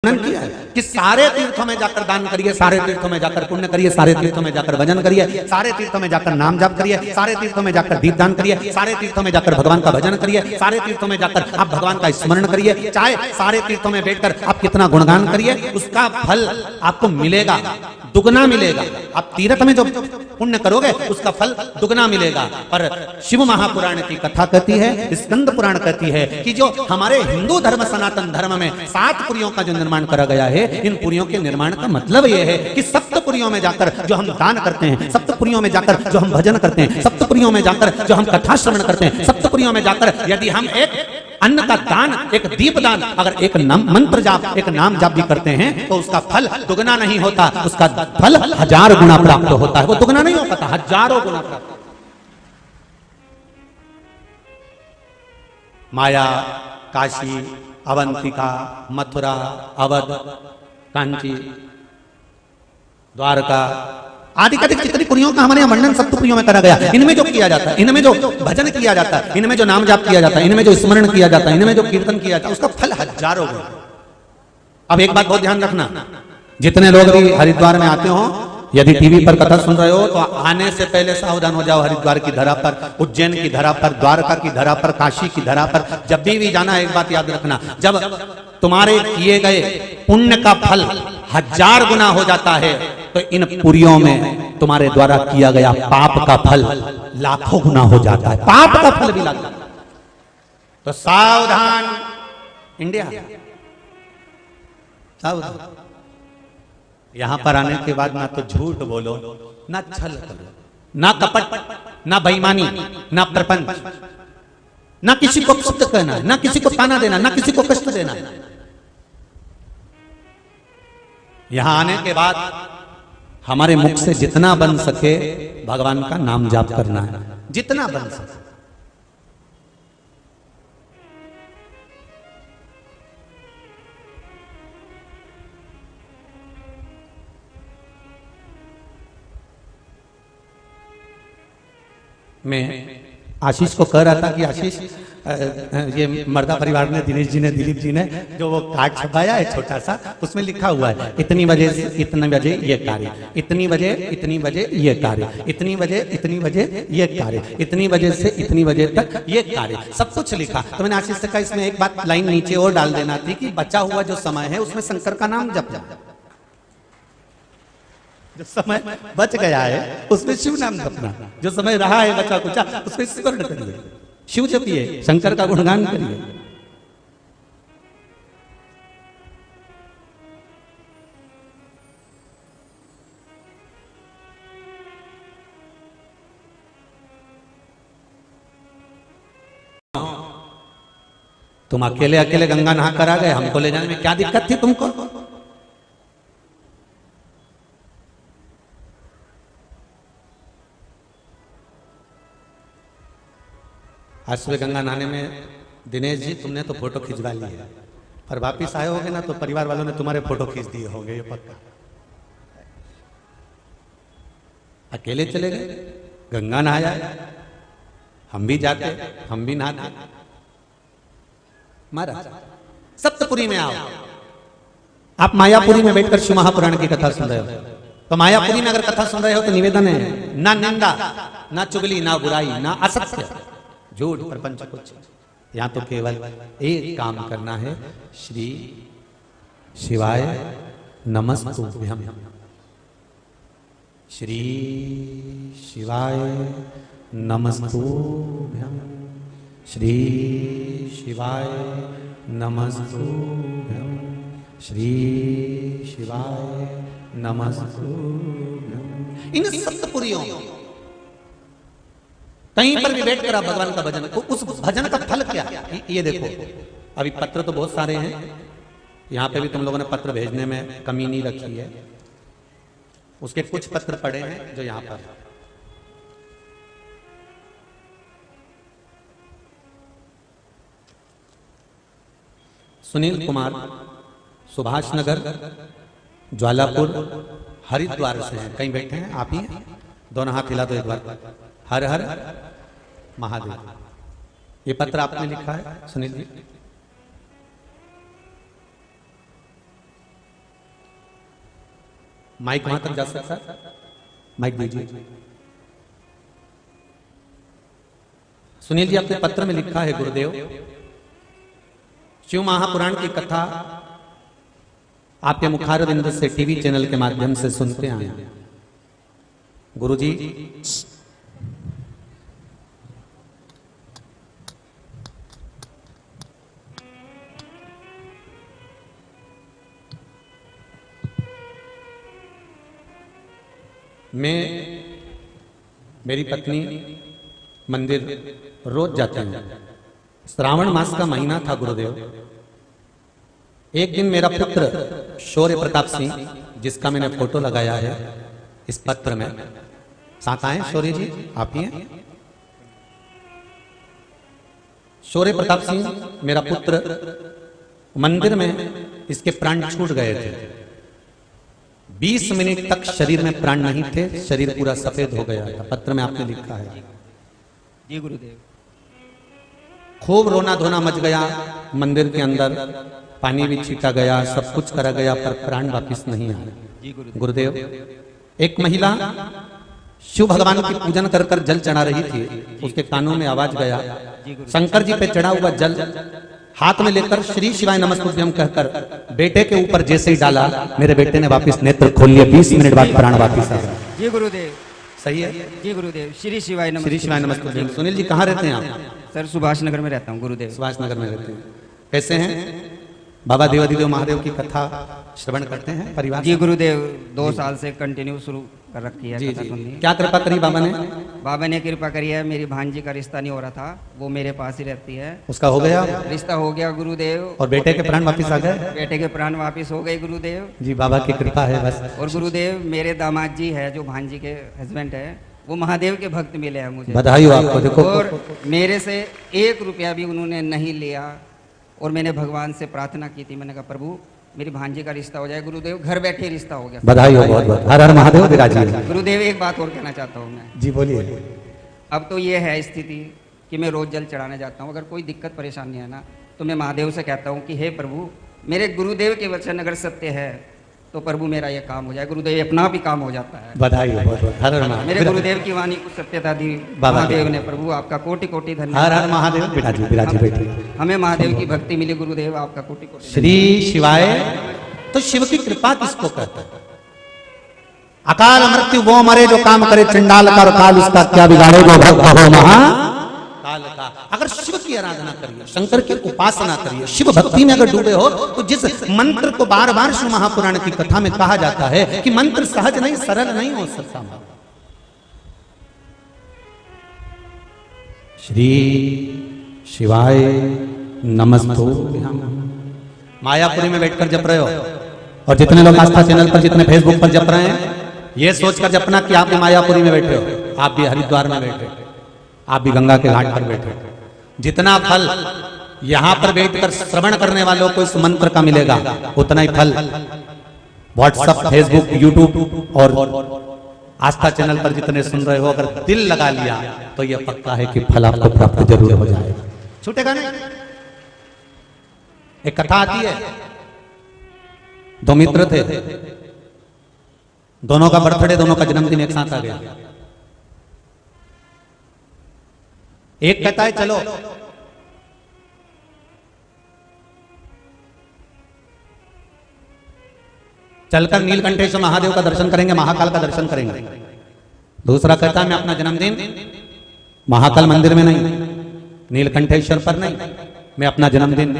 वर्णन किया है कि सारे तीर्थों में जाकर दान करिए, सारे तीर्थों में जाकर पुण्य करिए, सारे तीर्थों में जाकर भजन करिए, सारे तीर्थों में जाकर नाम जाप करिए, सारे तीर्थों में जाकर दीपदान करिए, सारे तीर्थों में जाकर भगवान का भजन करिए, सारे तीर्थों में जाकर आप भगवान का स्मरण करिए। चाहे सारे तीर्थों में बैठकर आप कितना गुणगान करिए, उसका फल आपको मिलेगा, दुगना मिलेगा। आप तीर्थ में जो पुण्य करोगे उसका फल दुगना मिलेगा। पर शिव महापुराण की कथा कहती है, स्कंद पुराण कहती है कि जो हमारे हिंदू धर्म सनातन धर्म में 7 पुरियों का जो निर्माण करा गया है, इन पुरियों के निर्माण का मतलब यह है कि सप्तपुरियों में जाकर जो हम दान करते हैं, सप्तपुरियों में जाकर जो हम भजन करते हैं, सप्तपुरियों में जाकर जो हम कथा श्रवण करते हैं, सप्तपुरियों में जाकर यदि हम एक अन्न का दान, एक दीप दान, अगर एक मंत्र जाप, एक नाम जाप भी करते हैं तो उसका फल दुगना नहीं होता, उसका फल 1000 गुना प्राप्त होता है। वो दुगना नहीं हो पाता, हजारों गुना प्राप्त। माया, काशी, अवंतिका, मथुरा, अवध, कांची, द्वारका आदि का जितनी पुरियों का हमारे यहाँ वर्णन सप्तपुरियों में करा गया। इनमें जो किया जाता है, इनमें जो भजन किया जाता है, इनमें जो नाम जाप किया जाता है, इनमें जो स्मरण किया जाता है, इनमें जो कीर्तन किया जाता है, उसका फल हजारों गुना। अब एक बात बहुत ध्यान रखना, जितने लोग भी हरिद्वार में आते हो, यदि टीवी पर कथा सुन रहे हो तो आने से पहले सावधान हो जाओ। हरिद्वार की धरा पर, उज्जैन की धरा पर, द्वारका की धरा पर, काशी की धरा पर जब भी जाना, एक बात याद रखना, जब तुम्हारे किए गए पुण्य का फल 1000 गुना हो जाता है तो इन पुरियों में तुम्हारे द्वारा किया गया पाप का फल लाखों गुना हो जाता है। पाप का फल भी लाखों। तो सावधान इंडिया, सावधान। यहां पर आने के बाद ना तो झूठ बोलो, ना छल करो, ना कपट, ना बेईमानी, ना प्रपंच, ना किसी को कष्ट करना, ना किसी को ताना देना, ना किसी को कष्ट देना। यहां आने के बाद हमारे मुख से जितना बन सके भगवान का नाम जाप करना है, जितना बन सके। मैं आशीष को कह रहा था कि आशीष, ये मर्दा परिवार ने, दिनेश जी ने, दिलीप जी ने जो वो कार्ड छपाया है छोटा सा, उसमें लिखा हुआ है इतनी बजे से इतने बजे ये कार्य, इतनी बजे इतनी बजे ये कार्य, इतनी बजे इतनी बजे ये कार्य, इतनी बजे से इतनी बजे तक ये कार्य, सब कुछ लिखा। तो मैंने आशीष से कहा इसमें एक बात लाइन नीचे और डाल देना थी कि बचा हुआ जो समय है उसमें शंकर का नाम जप जा, जो समय बच गया है उसमें शिव नाम जपना, जो समय रहा है बचा कुचा उसमें स्मरण करिए, शिव जपिए, शंकर का गुणगान करिए। तुम अकेले अकेले गंगा नहा कर आ गए, हमको ले जाने में क्या दिक्कत थी तुमको? आज सुबह गंगा नहाने में दिनेश जी तुमने तो फोटो खिंचवा ली है, पर वापिस आए होगे ना तो परिवार वालों ने तुम्हारे फोटो खींच दिए होंगे, ये पक्का। अकेले चले गए, गंगा नहाया, हम भी जाते, हम भी नहाते। महाराज सप्तपुरी में आओ, आप मायापुरी में बैठकर शिव महापुराण की कथा सुन रहे हो, तो मायापुरी में अगर कथा सुन रहे हो तो निवेदन है, ना निंदा, ना चुगली, ना बुराई, ना असत्य, झूठ, प्रपंच कुछ। यहां तो केवल एक काम करना है, श्री शिवाय नमस्तुभ्यम, श्री शिवाय नमस्तुभ्यम, श्री शिवाय नमस्तुभ्यम, श्री शिवाय नमस्तुभ्यम। इन सप्तपुरियों कहीं पर भी बैठ कर आप भगवान का भजन, तो उस भजन का फल क्या? ये देखो, अभी पत्र तो बहुत सारे हैं, यहां पे भी तुम लोगों ने पत्र भेजने में कमी नहीं रखी है, उसके कुछ पत्र पड़े हैं जो यहां पर सुनील कुमार, सुभाष नगर, ज्वालापुर, हरिद्वार से हैं, कहीं बैठे हैं, आप ही हैं? दोनों हाथ हिला दो एक बार। हर हर महादेव। ये पत्र आपने लिखा है सुनील जी? माइक वहां तक जा सकता है? माइक दीजिए। सुनील जी, आपने पत्र में लिखा है गुरुदेव, शिव महापुराण की कथा आपके मुखारविंद से टीवी चैनल के माध्यम से सुनते आए हैं। गुरुजी, मेरी पत्नी मंदिर रोज जाते हैं। श्रावण मास का महीना था गुरुदेव। एक दिन मेरा पुत्र शौर्य प्रताप सिंह, जिसका मैंने फोटो लगाया है इस पत्र में, साथ आए शौर्य जी, आप ही हैं? शौर्य प्रताप सिंह मेरा पुत्र, मंदिर में इसके प्राण छूट गए थे। 20 मिनट तक शरीर में प्राण नहीं थे, शरीर पूरा सफेद हो गया था। पत्र में आपने लिखा है। जी गुरुदेव। खूब रोना धोना मच गया मंदिर के अंदर, पानी भी छीटा गया, सब कुछ करा गया, पर प्राण वापिस नहीं आए। जी गुरुदेव, एक महिला शिव भगवान की पूजन कर कर जल चढ़ा रही थी। उसके कानों में आवाज गया, शंकर जी पे चढ़ा हुआ जल हाथ में लेकर श्री शिवाय नमस्तुभ्यम कहकर बेटे के ऊपर जैसे ही डाला, मेरे बेटे ने वापस नेत्र खोल लिए। 20 मिनट बाद प्राण वापिस आ गया। जी गुरुदेव। सही है? जी गुरुदेव। श्री शिवाय नमस्तुभ्यम। श्री शिवाय नमस्तुभ्यम। सुनील जी, कहाँ रहते हैं आप? सर, सुभाष नगर में रहता हूँ गुरुदेव। सुभाष नगर में रहते हैं। कैसे हैं? बाबा देवादिदेव महादेव की कथा श्रवण करते हैं परिवार? जी गुरुदेव, 2 साल से कंटिन्यू शुरू कर रखी है जी कथा जी। सुननी। क्या कृपा करी बाबा ने? बाबा ने कृपा करी है। मेरी भांजी का रिश्ता नहीं हो रहा था, वो मेरे पास ही रहती है। उसका हो गया? रिश्ता हो गया गुरुदेव। और बेटे के प्राण वापिस आ गए? बेटे के प्राण वापिस हो गए गुरुदेव। जी, बाबा की कृपा है बस। और गुरुदेव, मेरे दामाद जी है, जो भांजी के हस्बैंड है, वो महादेव के भक्त मिले हैं मुझे। बधाई हो आपको। देखो, और मेरे से 1 रुपया भी उन्होंने नहीं लिया। और मैंने भगवान से प्रार्थना की थी, मैंने कहा प्रभु मेरी भांजी का रिश्ता हो जाए। गुरुदेव, घर बैठे रिश्ता हो गया। बधाई हो बहुत बहुत। हर हर महादेव विराजिए। गुरुदेव, एक बात और कहना चाहता हूँ मैं। जी बोलिए। अब तो ये है स्थिति कि मैं रोज जल चढ़ाने जाता हूँ। अगर कोई दिक्कत परेशानी है ना, तो मैं महादेव से कहता हूँ कि हे प्रभु, मेरे गुरुदेव के वचन अगर सत्य है तो प्रभु मेरा ये काम हो जाए। गुरुदेव अपना भी काम हो जाता है। बधाई हो बहुत बहुत। हर हर महादेव। मेरे गुरुदेव की वाणी को सत्यता दी महादेव ने। प्रभु आपका कोटि कोटि हर धन्यवाद। हर महादेव। विराजी विराजी बेटे। हमें महादेव की भक्ति मिली गुरुदेव, आपका कोटि कोटि। श्री शिवाय। तो शिव की कृपा किसको कहते हैं? अकाल मृत्यु वो मरे जो काम करे चंडाल का, और काल उसका क्या बिगाड़े जो भक्त हो महा काल का। अगर शिव की आराधना करिए, शंकर की उपासना करिए, शिव भक्ति में अगर डूबे हो, तो जिस मंत्र को बार बार शिव महापुराण की कथा में कहा जाता है कि मंत्र सहज नहीं, सरल नहीं हो सकता। श्री शिवाय नमस्तुभ्यम। मायापुरी में बैठकर जप रहे हो, और जितने लोग आस्था चैनल पर, जितने फेसबुक पर जप रहे हैं, ये सोचकर जपना कि आप भी मायापुरी में बैठे हो, आप भी हरिद्वार में बैठे, आप भी गंगा के घाट पर बैठे। जितना फल यहां पर बैठकर श्रवण करने वालों को इस मंत्र का मिलेगा, उतना ही फल व्हाट्सएप, फेसबुक, यूट्यूब और आस्था चैनल पर जितने सुन रहे हो, अगर दिल लगा लिया तो यह पक्का है कि फल आपको प्राप्त जरूर हो जाएगा, छूटेगा नहीं। एक कथा आती है, 2 मित्र थे, दोनों का बर्थडे, दोनों का जन्मदिन एक साथ आ गया। एक कहता है चलो चलकर नीलकंठेश्वर महादेव का दर्शन करेंगे, महाकाल का दर्शन करेंगे। दूसरा कहता है मैं अपना जन्मदिन महाकाल मंदिर में नहीं, नीलकंठेश्वर पर नहीं, मैं अपना जन्मदिन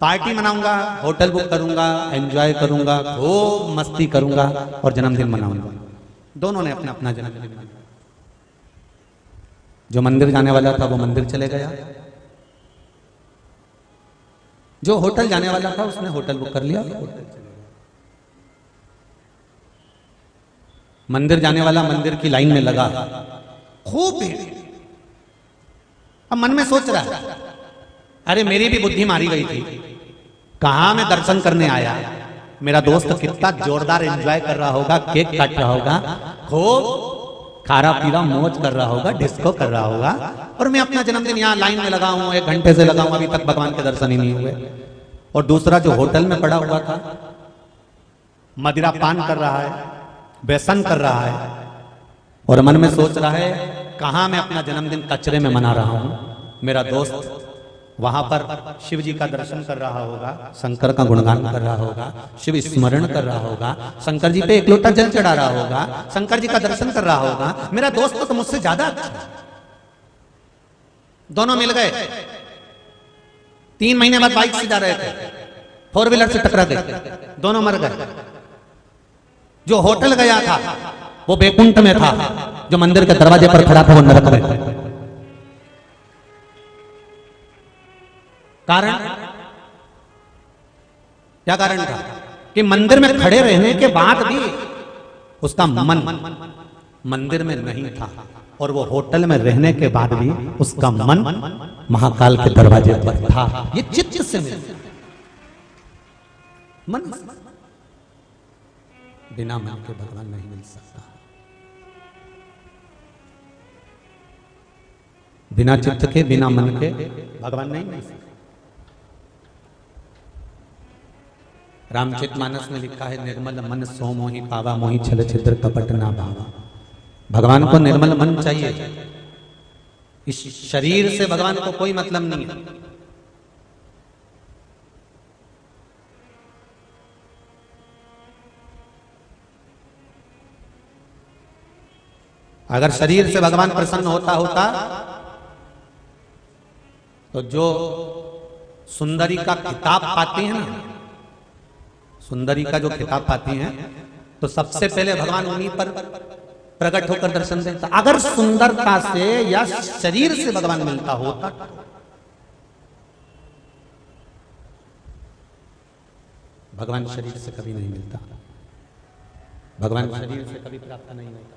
पार्टी मनाऊंगा, होटल बुक करूंगा, एंजॉय करूंगा, खूब मस्ती करूंगा और जन्मदिन मनाऊंगा। दोनों ने अपना अपना जन्मदिन मनाया। जो मंदिर जाने वाला था वो मंदिर चले गया, जो होटल जाने वाला था उसने होटल बुक कर लिया। मंदिर जाने वाला मंदिर की लाइन में लगा, खूब भीड़। अब मन में सोच रहा है, अरे मेरी भी बुद्धि मारी गई थी, कहां मैं दर्शन करने आया, मेरा दोस्त कितना जोरदार एंजॉय कर रहा होगा, केक काट रहा होगा, खूब खारा पीरा मौज कर रहा होगा, डिस्को कर रहा होगा, और मैं अपना जन्मदिन यहाँ लाइन में लगा हूं, 1 घंटे से लगा हूं, अभी तक भगवान के दर्शन ही नहीं हुए। और दूसरा जो होटल में पड़ा हुआ था, मदिरा पान कर रहा है, व्यसन कर रहा है और मन में सोच रहा है कहां मैं अपना जन्मदिन कचरे में मना रहा हूं। मेरा दोस्त वहां पर शिव जी का दर्शन कर रहा होगा, शंकर का गुणगान कर रहा होगा, शिव स्मरण कर रहा होगा, शंकर जी पे एक लोटा जल चढ़ा रहा होगा, शंकर जी का दर्शन कर रहा होगा। मेरा दोस्त तो मुझसे ज्यादा अच्छा है। दोनों मिल गए, 3 महीने बाद बाइक से जा रहे थे, 4 व्हीलर से टकरा गए, दोनों मर गए। जो होटल गया था वो बैकुंठ में था, जो मंदिर के दरवाजे पर खड़ा था वो नरक में था। कारण क्या कारण था कि मंदिर में खड़े रहने के बाद भी उसका मन मंदिर में नहीं था और वो होटल में रहने के बाद भी उसका मन महाकाल के दरवाजे पर था। ये चित्त से मिलता है। मन बिना मन के भगवान नहीं मिल सकता, बिना चित्त के बिना मन के भगवान नहीं मिल सकता। रामचरितमानस में लिखा है, निर्मल मन सो मोहि पावा, मोहि छल छिद्र कपट ना भावा। भगवान को निर्मल मन चाहिए। इस शरीर से भगवान को कोई मतलब नहीं है। अगर शरीर से भगवान प्रसन्न होता तो जो सुंदरी का खिताब पाती है ना, सुंदरी का जो खिताब पाती हैं तो सबसे पहले भगवान उन्हीं पर प्रकट होकर दर्शन देता। अगर सुंदरता से या शरीर से भगवान मिलता होता, भगवान शरीर से कभी नहीं मिलता, भगवान शरीर से कभी प्राप्त नहीं होता।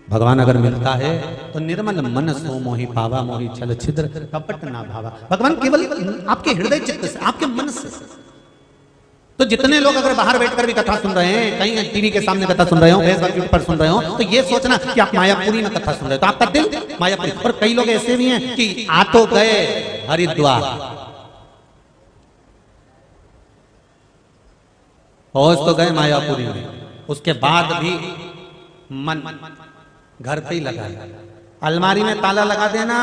भगवान अगर मिलता है तो निर्मल मन सो मोहि पावा, मोहि छल छिद्र कपट ना भावा। भगवान केवल आपके हृदय चित्त से, आपके मन से। तो जितने लोग अगर बाहर बैठकर भी कथा सुन रहे हैं, कहीं टीवी के सामने कथा सुन रहे हो, फेसबुक पर सुन रहे हो, तो ये सोचना कि आप मायापुरी में कथा सुन रहे हो, तो आपका दिल मायापुरी। और कई लोग ऐसे भी हैं कि आ तो गए हरिद्वार, पहुंच तो गए मायापुरी में, उसके बाद भी मन घर पे ही लगा है। अलमारी में ताला लगा देना,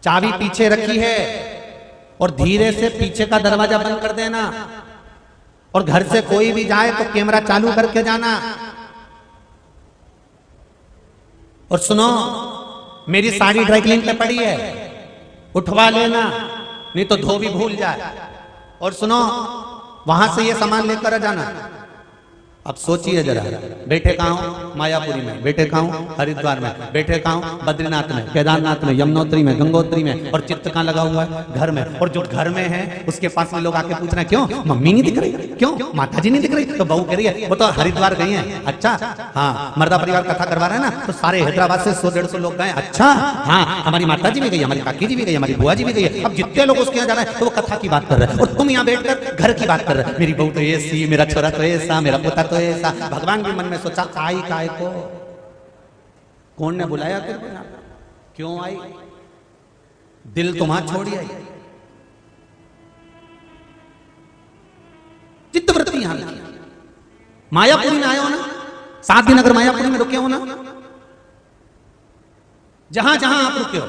चाबी पीछे रखी है और धीरे से पीछे का दरवाजा बंद कर देना, और घर से कोई भी जाए तो कैमरा चालू करके जाना। और सुनो, मेरी साड़ी ड्राई क्लीन पे पड़ी है, उठवा लेना, नहीं तो धो भी भूल जाए। और सुनो, वहां से ये सामान लेकर आ जाना। अब सोचिए जरा, बैठे कहाँ हूं मायापुरी में, बैठे कहाँ हूं हरिद्वार में, बैठे कहाँ हूं बद्रीनाथ में, केदारनाथ में, यमुनोत्री में, गंगोत्री में, और चित्त कहाँ लगा हुआ है घर में। और जो घर में है उसके पास में लोग आके पूछ रहे हैं, क्यों मम्मी नहीं दिख रही, क्यों माता जी नहीं दिख रही? तो बहू कह रही है वो तो हरिद्वार गई है। अच्छा, हाँ, मर्दा परिवार कथा करवा रहे हैं ना, तो सारे हैदराबाद से 100-150 लोग गए। अच्छा, हाँ, हमारी माता जी भी गई, हमारी काकी जी भी गई, हमारी बुआ जी भी गई है। अब जितने लोग उसके यहाँ जा रहे हैं तो वो कथा की बात कर रहे हैं, और तुम यहाँ बैठकर घर की बात कर रहे हैं। मेरी बहू तो ऐसी, मेरा छोरा तो ऐसा, मेरा पोता तो ऐसा। भगवान भी मन में सोचा, आई काय को, कौन ने बुलाया तेरे को यहाँ, क्यों आई, दिल तुम्हारा छोड़ी आई। चित्तवृत्ति यहां मायापुरी में आए हो ना, 7 दिन अगर मायापुरी में रुके हो ना, जहां जहां आप रुके हो,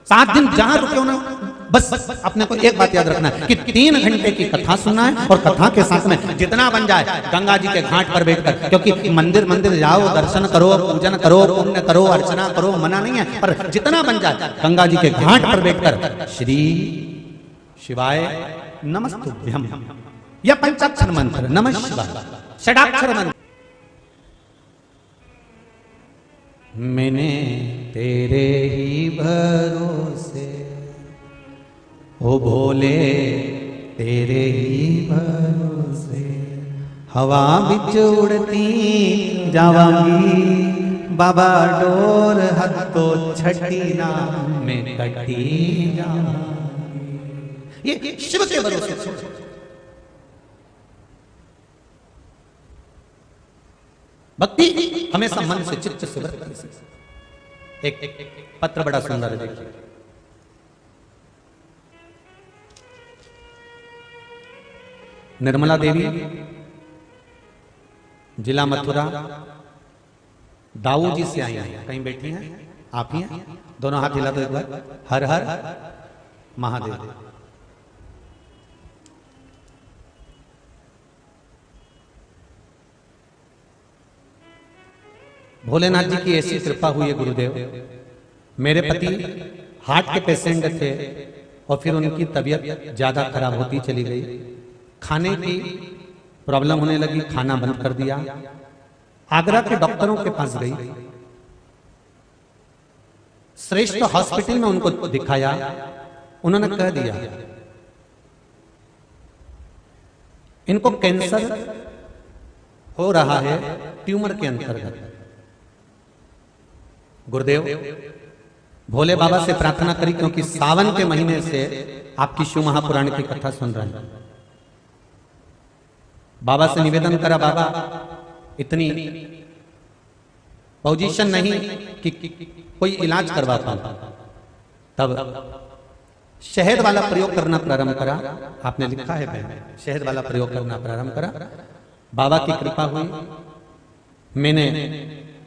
7 दिन जहां रुके हो ना, बस अपने को एक बात याद रखना है कि 3 घंटे की कथा सुनना है, और कथा के साथ में जितना बन जाए गंगा जी के घाट पर बैठकर, क्योंकि मंदिर जाओ, दर्शन करो, पूजन करो, पुण्य करो, अर्चना करो, मना नहीं है, पर जितना बन जाए गंगा जी के घाट पर बैठकर श्री शिवाय नमस्तुभ्यम या पंचाक्षर मंत्र नमः शिवाय, षडाक्षर मंत्र, मैंने तेरे ही भरोसे ओ भोले, तेरे ही भरोसे हवा बिच उड़ती जावांगी, बाबा डोर हद तो छठी ना मैं कटी जावांगी। ये शिव के भरोसे। भक्ति हमेशा मन से, चित्त से वृत्ति से। एक पत्र बड़ा सुंदर है, देखिए। निर्मला देवी, जिला मथुरा, दाऊ जी से आई हैं। कहीं बैठी हैं? आप ही हैं? दोनों हाथ हिला दो एक बार। हर हर महादेव। भोलेनाथ जी की ऐसी कृपा हुई है गुरुदेव, मेरे पति हार्ट के पेशेंट थे और फिर उनकी तबीयत ज्यादा खराब होती चली गई, खाने की प्रॉब्लम होने लगी, खाना बंद कर दिया। आगरा के डॉक्टरों के पास गई, श्रेष्ठ हॉस्पिटल में उनको दिखाया, उन्होंने कह दिया इनको कैंसर हो रहा है ट्यूमर के अंतर्गत। गुरुदेव भोले बाबा से प्रार्थना करी, क्योंकि सावन के महीने से आपकी शिव महापुराण की कथा सुन रहे हैं। बाबा से निवेदन करा, बाबा इतनी पोजीशन नहीं कि कोई इलाज करवा पाऊं। तब शहद वाला प्रयोग करना प्रारंभ करा। आपने लिखा है बहन, शहद वाला प्रयोग करना प्रारंभ करा। बाबा की कृपा हुई, मैंने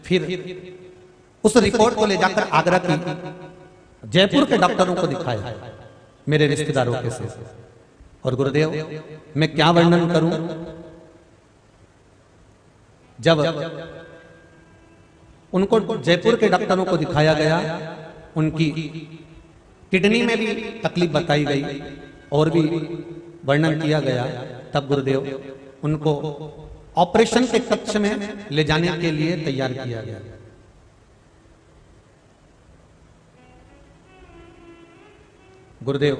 फिर उस रिपोर्ट को ले जाकर आगरा की जयपुर के डॉक्टरों को दिखाया, मेरे रिश्तेदारों के साथ। और गुरुदेव मैं क्या वर्णन करूं, जब उनको जयपुर के डॉक्टरों को दिखाया गया, उनकी किडनी में भी तकलीफ बताई गई और भी वर्णन किया गया, तब गुरुदेव उनको ऑपरेशन के कक्ष में ले जाने के लिए तैयार किया गया। गुरुदेव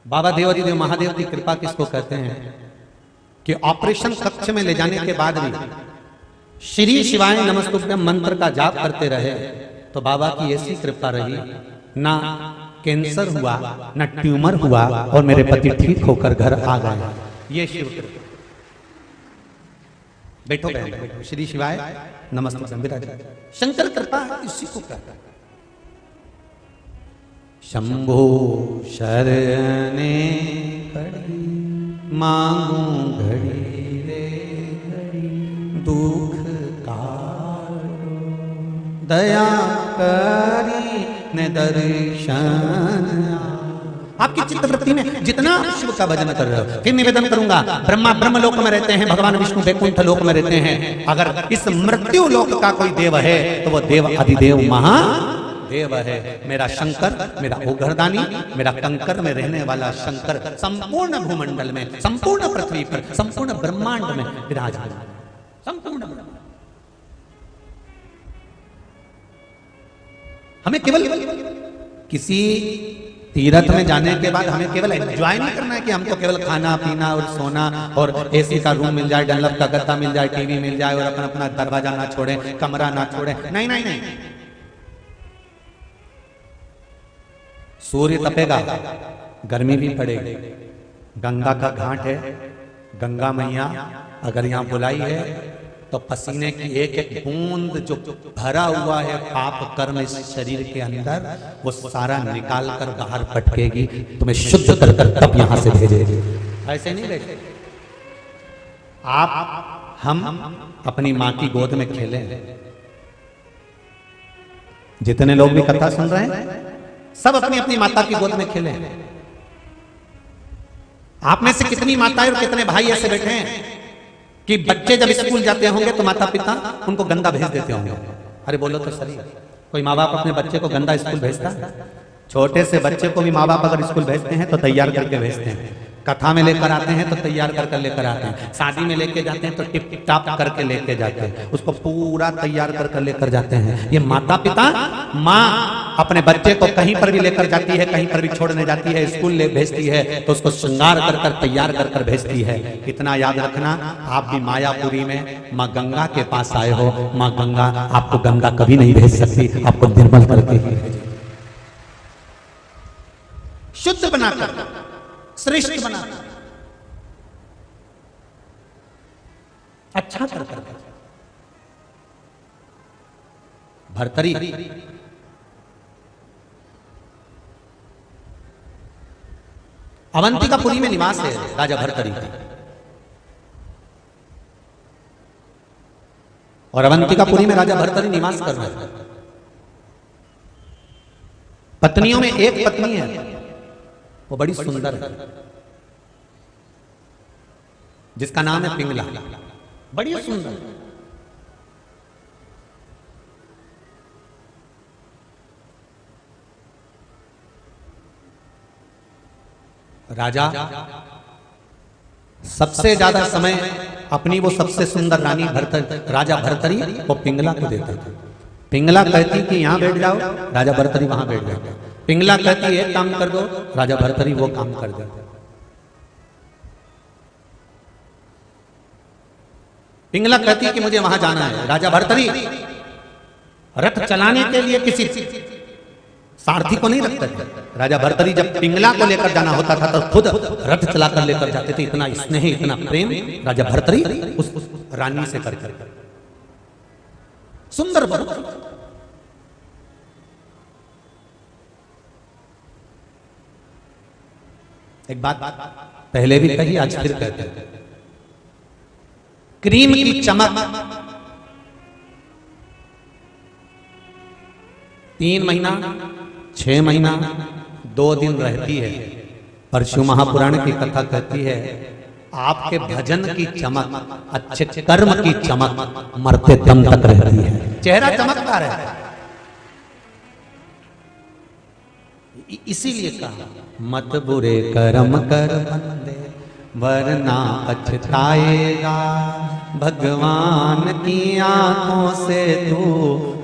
बाबा देवाधिदेव महादेव की कृपा किसको कहते हैं कि ऑपरेशन कक्ष में ले जाने के बाद भी श्री शिवाय नमस्तुभ्यम मंत्र का जाप करते रहे, तो बाबा की ऐसी कृपा रही, ना कैंसर हुआ ना ट्यूमर हुआ और मेरे पति ठीक होकर घर आ गए। ये शिव कृपा। बैठो बहन, बैठो। श्री शिवाय नमस्तुभ्यम विराज। शंकर कृपा इसी को कहते हैं। शंभो शरणे पड़ी मांगू घड़ी रे घड़ी, दुख काटो दया करी ने दर्शन। आपकी चित्तवृत्ति में जितना शिव का भजन कर रहे हो, फिर निवेदन करूंगा, ब्रह्मा ब्रह्म लोक में रहते हैं, भगवान विष्णु वैकुंठ लोक में रहते हैं। अगर इस मृत्यु लोक का कोई देव है तो वो देव अधिदेव महादेव है। मेरा शंकर, मेरा ओघरदानी, मेरा कंकर में रहने वाला शंकर संपूर्ण भूमंडल में, संपूर्ण पृथ्वी पर, संपूर्ण ब्रह्मांड में विराजमान, संपूर्ण। हमें केवल किसी तीर्थ में जाने के बाद हमें केवल एंजॉय नहीं करना है कि हमको केवल खाना पीना और सोना और एसी का रूम मिल जाए, डनलप का गद्दा मिल जाए, टीवी मिल जाए और अपना अपना दरवाजा ना छोड़े, कमरा ना छोड़े। नहीं नहीं नहीं, सूर्य तपेगा, गर्मी भी पड़ेगी, गंगा का घाट है, गंगा मैया अगर यहाँ बुलाई है तो पसीने की एक एक बूंद जो भरा हुआ है पाप कर्म इस शरीर के अंदर, वो सारा निकाल कर बाहर पटकेगी, तुम्हें शुद्ध कर कर तब यहां से भेजेगी। ऐसे नहीं बैठे आप, हम अपनी मां की गोद में खेले। जितने लोग भी कथा सुन रहे हैं सब अपनी अपनी माता की गोद में खेले। आप में से कितनी माताएं और कितने भाई ऐसे बैठे हैं कि बच्चे जब स्कूल जाते होंगे तो माता पिता उनको गंदा भेज देते होंगे। अरे बोलो तो सही, कोई माँ बाप अपने बच्चे को गंदा स्कूल भेजता है? छोटे से बच्चे को भी माँ बाप अगर स्कूल भेजते हैं तो तैयार करके भेजते हैं, कथा में लेकर आते हैं तो तैयार करके लेकर आते हैं, शादी में लेके जाते हैं तो टिप टाप करके लेके जाते हैं, उसको पूरा तैयार करके लेकर जाते हैं। ये माता पिता, माँ अपने बच्चे को कहीं पर भी लेकर जाती है, कहीं पर भी छोड़ने जाती है, स्कूल ले भेजती है तो उसको श्रृंगार कर कर तैयार कर कर भेजती है। इतना याद रखना, आप भी मायापुरी में माँ गंगा के पास आए हो, माँ गंगा आपको गंगा कभी नहीं भेज सकती, आपको निर्मल करके ही भेजेगी, शुद्ध बनाकर, श्रेष्ठ बनाकर, अच्छा कर कर। भर्तरी अवंतिकापुरी में निवास है राजा भर्तरी का। और अवंतिकापुरी में राजा भर्तरी निवास कर रहे हैं। पत्नियों में एक पत्नी है, वो बड़ी सुंदर है, जिसका नाम है पिंगला, बड़ी सुंदर। राजा सबसे ज्यादा समय अपनी वो सबसे सुंदर रानी राजा भर्तरी वो पिंगला को देता था। पिंगला कहती कि यहां बैठ जाओ, राजा भर्तरी वहां बैठ जाता। पिंगला कहती एक काम कर दो, राजा भर्तरी वो काम कर देता। पिंगला कहती कि मुझे वहां जाना है, राजा भर्तरी रथ चलाने के लिए किसी सारथी को नहीं रखते थे। राजा भर्तरी जब पिंगला को लेकर जाना होता था तो खुद रथ चलाकर लेकर जाते थे। इतना स्नेह, इतना प्रेम राजा भर्तरी उस रानी से करते। सुंदर बहुत। एक बात पहले भी कही, आज फिर कहते हैं, क्रीम की चमक 3 महीना 6 महीना 2 दिन रहती है, पर शिव महापुराण की कथा कहती है आपके भजन की चमक, अच्छे कर्म की चमक मरते दम तक रहती है। चेहरा चमकता रहता है। इसीलिए कहा मत बुरे कर्म कर बंदे वरना पछताएगा, भगवान की आंखों से तू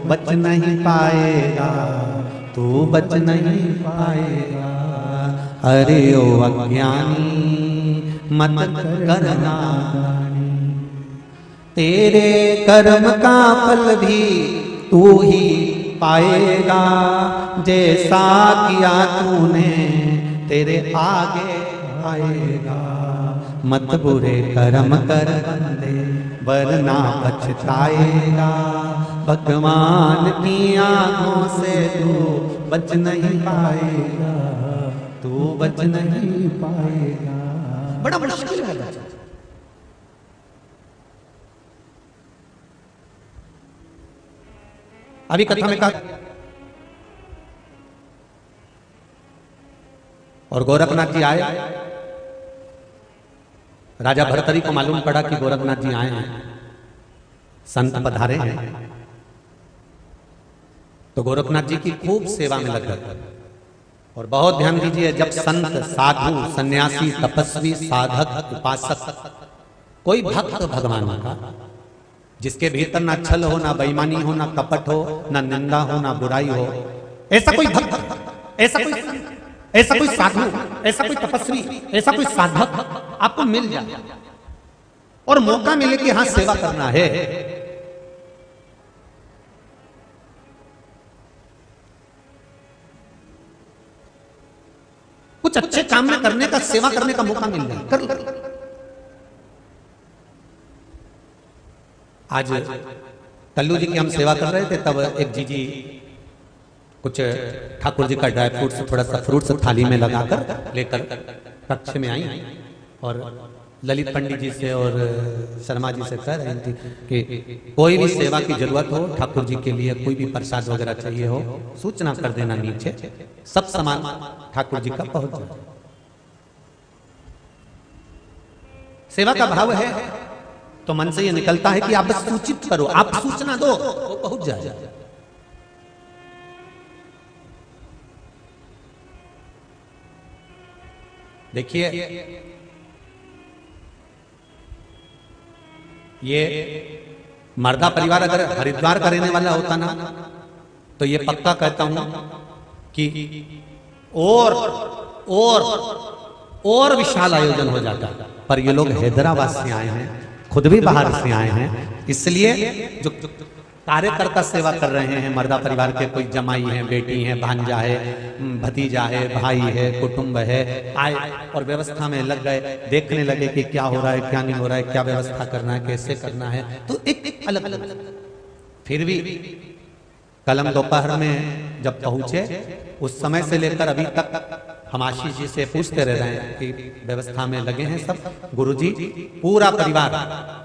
बच नहीं पाएगा, तू बच नहीं पाएगा। अरे ओ अज्ञानी मत करना, तेरे कर्म का फल भी तू ही पाएगा, जैसा किया तूने तेरे आगे आएगा। मत बुरे कर्म कर बंदे वरना पछताएगा, भगवान की आंखों से तू बच नहीं पाएगा, तू बच नहीं पाएगा। बड़ा मुश्किल है। अभी कथा में कहा और गोरखनाथ जी आए। राजा भर्तरी को मालूम पड़ा कि गोरखनाथ जी आए हैं, संत पधारे हैं, तो गोरखनाथ जी की खूब सेवा में लग गए। और बहुत ध्यान दीजिए, जब संत, साधु, सन्यासी, तपस्वी, साधक, उपासक, कोई भक्त भगवान का जिसके भीतर ना छल हो, ना बेईमानी हो, ना कपट हो, ना निंदा हो, ना बुराई हो, ऐसा कोई भक्त, ऐसा कोई साधु, ऐसा कोई तपस्वी, ऐसा कोई साधक आपको मिल जाए और मौका मिले कि हां सेवा करना है, कुछ अच्छे काम में करने का, सेवा करने का मौका मिल जाए, कर लो। आज कल्लू जी की हम सेवा कर रहे थे, तब एक जीजी कुछ ठाकुर जी का ड्राई फ्रूट्स, थोड़ा सा फ्रूट्स थाली में लगाकर लेकर कक्ष में आई और ललित पंडित जी से और शर्मा जी से कह रही थी कि कोई भी सेवा की जरूरत हो, ठाकुर जी के लिए कोई भी प्रसाद वगैरह चाहिए हो, सूचना कर देना, नीचे सब सामान ठाकुर जी का पहुंच जाए। सेवा का भाव है तो मन से ये निकलता है कि आप बस सूचित करो, आप सूचना दो, वो पहुंच जाए। देखिए, ये मर्दा परिवार अगर हरिद्वार का रहने वाला होता ना, तो ये पक्का कहता हूं कि और विशाल आयोजन हो जाता। पर ये लोग हैदराबाद से आए हैं, खुद भी बाहर से आए हैं, इसलिए जो कार्यकर्ता सेवा कर रहे हैं मर्दा परिवार के, कोई जमाई है, बेटी है, भांजा है, भतीजा है, भाई है, कुटुंब है, आए और व्यवस्था में लग गए, देखने लगे कि क्या हो रहा है, क्या नहीं हो रहा है, क्या व्यवस्था करना है, कैसे करना है, तो एक अलग अलग। फिर भी कल हम दोपहर में जब पहुंचे, उस समय से लेकर अभी तक हम आशीष जी से पूछते रह रहे हैं कि व्यवस्था में लगे हैं सब। गुरुजी पूरा परिवार,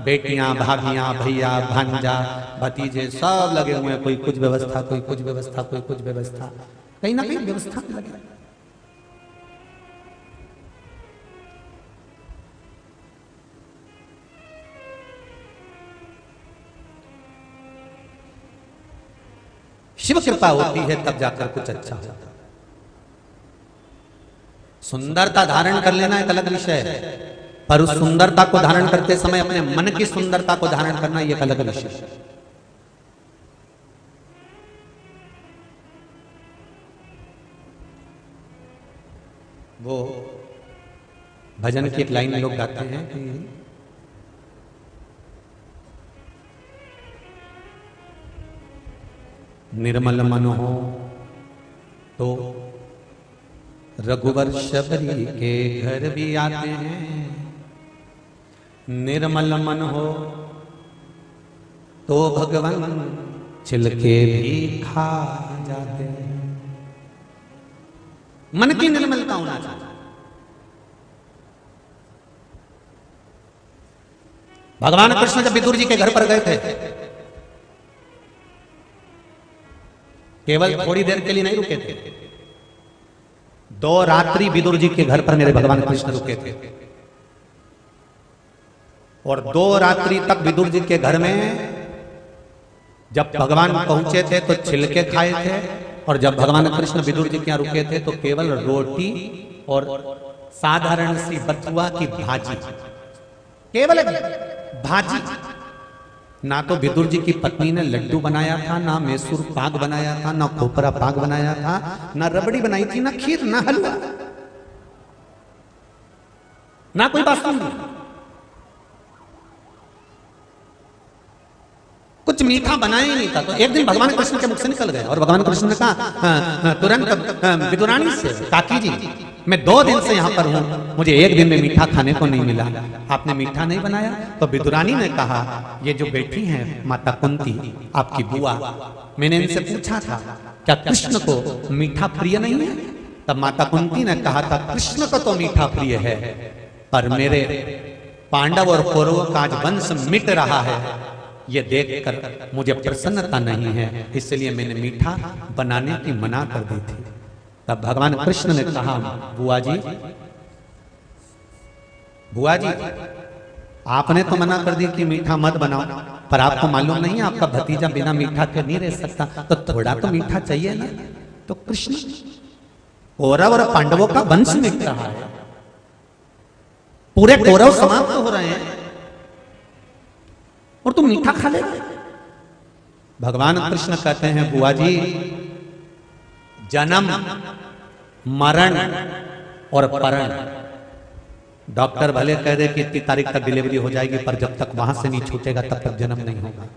बेटियां, भाभियां, भैया, भांजा, भतीजे सब लगे हुए हैं। कोई कुछ व्यवस्था, कोई कुछ व्यवस्था, कोई कुछ व्यवस्था, कहीं ना कहीं व्यवस्था में लगे। शिव कृपा होती है तब जाकर कुछ अच्छा होता है। सुंदरता धारण कर लेना एक अलग विषय है, पर उस सुंदरता को धारण करते समय अपने मन की सुंदरता को धारण करना एक अलग विषय है। वो भजन की एक लाइन लोग गाते हैं कि निर्मल मन हो तो रघुवर शबरी के घर भी आते हैं, निर्मल मन हो तो भगवान छिलके भी खा जाते हैं। मन की निर्मलता होना चाहिए। भगवान कृष्ण जब विदुर जी के घर पर गए थे, केवल थोड़ी देर के लिए नहीं रुके थे, 2 रात्रि विदुर जी के घर पर मेरे भगवान कृष्ण रुके थे। और 2 रात्रि तक विदुर जी के घर में जब भगवान पहुंचे थे तो छिलके खाए थे, और जब भगवान कृष्ण विदुर जी के यहाँ रुके थे तो केवल रोटी और साधारण सी बथुआ की भाजी, केवल भाजी। ना तो विदुर जी की पत्नी ने लड्डू बनाया था, ना मैसूर पाक बनाया था, ना खोपरा पाक बनाया था, ना रबड़ी बनाई थी, ना खीर, ना हलवा, ना कोई बासुंदी। कुछ मीठा बनाया ही नहीं था। तो एक दिन भगवान कृष्ण के मुख से निकल गया और भगवान कृष्ण ने कहा तुरंत विदुरानी से, काकी जी मैं 2 दिन से यहां पर हूं, मुझे एक दिन में मीठा खाने को नहीं मिला, आपने मीठा नहीं बनाया। तो विदुरानी ने कहा ये जो बैठी हैं माता कुंती, आपकी बुआ, मैंने इनसे पूछा था क्या कृष्ण को मीठा प्रिय नहीं है? तब माता कुंती ने कहा था कृष्ण को तो मीठा प्रिय है, पर मेरे पांडव और कौरवों का आज वंश मिट रहा है, ये देखकर मुझे प्रसन्नता नहीं है, इसलिए मैंने मीठा बनाने की मना कर दी थी। तब भगवान कृष्ण ने कहा बुआ जी आपने तो मना कर दी कि मीठा मत बनाओ, पर आपको मालूम नहीं है आपका भतीजा बिना मीठा के नहीं रह सकता, तो थोड़ा तो मीठा चाहिए ना। तो कृष्ण, कौरव और पांडवों का वंश मिट रहा है, पूरे कौरव समाप्त हो रहे हैं और तुम मीठा खा ले। भगवान कृष्ण कहते हैं बुआ जी जन्म, मरण और परण, डॉक्टर भले कह दे कि इतनी तारीख तक डिलीवरी हो जाएगी, पर जब तक वहां से नहीं छूटेगा तब तक जन्म नहीं होगा।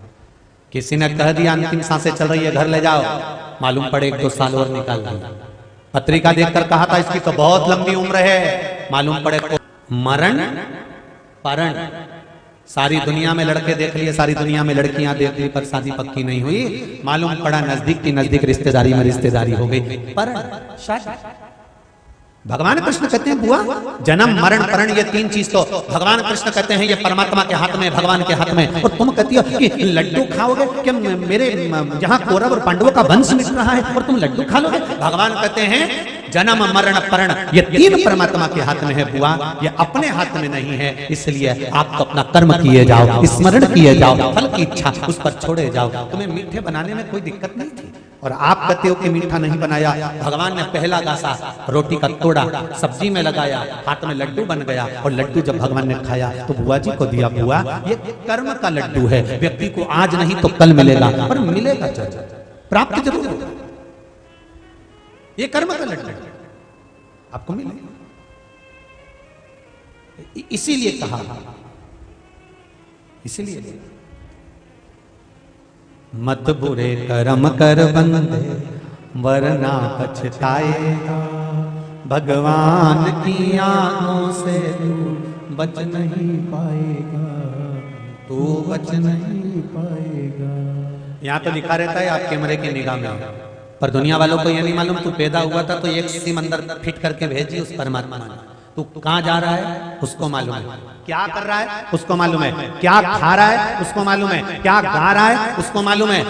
किसी ने कह दिया अंतिम सांसें चल रही है घर ले जाओ, मालूम पड़े 1-2 साल और निकाल दिया। पत्रिका देखकर कहा था इसकी तो बहुत लंबी उम्र है, मालूम पड़े मरण परण। सारी दुनिया में लड़के देख लिए, सारी दुनिया में लड़कियां देख ली, पर शादी पक्की नहीं हुई, मालूम पड़ा नजदीक की नजदीक रिश्तेदारी में रिश्तेदारी हो गई, पर शादी। भगवान कृष्ण कहते हैं बुआ जन्म, मरण, परण ये 3 चीज तो भगवान कृष्ण कहते हैं ये परमात्मा के हाथ में, भगवान के हाथ में, और तुम कहती हो कि लड्डू खाओगे, क्या मेरे जहां कौरव और पांडवों का वंश मिट रहा है और तुम लड्डू खा लोगे? भगवान कहते हैं जन्म, मरण, परण ये 3 परमात्मा के हाथ में है बुआ, ये अपने हाथ में नहीं है, इसलिए आप तो अपना कर्म किए जाओ, स्मरण किए जाओ, फल की इच्छा उस पर छोड़े जाओ। तुम्हें मीठे बनाने में कोई दिक्कत नहीं थी, और आप कहते हो कि मीठा नहीं बनाया। भगवान ने पहला गासा रोटी का तोड़ा, सब्जी में लगाया, हाथ में लड्डू बन गया, और लड्डू जब भगवान ने खाया तो बुआ जी को दिया। बुआ ये कर्म का लड्डू है, व्यक्ति को आज नहीं तो कल मिलेगा, पर मिलेगा जरूर, प्राप्त जरूर होगा। ये कर्म का लड्डू आपको मिलेगा, इसीलिए कहा, इसीलिए मत बुरे कर्म कर बंदे वरना पछताएगा, भगवान की आंखों से तू बच नहीं पाएगा, तू बच नहीं पाएगा। यहाँ तो लिखा रहता है आप कैमरे की निगाह में, पर दुनिया वालों को ये नहीं मालूम तू पैदा हुआ था तो एक सिम अंदर फिट करके भेजी उस परमात्मा ने। तू कहाँ जा रहा है उसको मालूम है, क्या कर रहा है उसको मालूम है, क्या खा रहा है उसको मालूम है, क्या गा रहा है उसको मालूम है।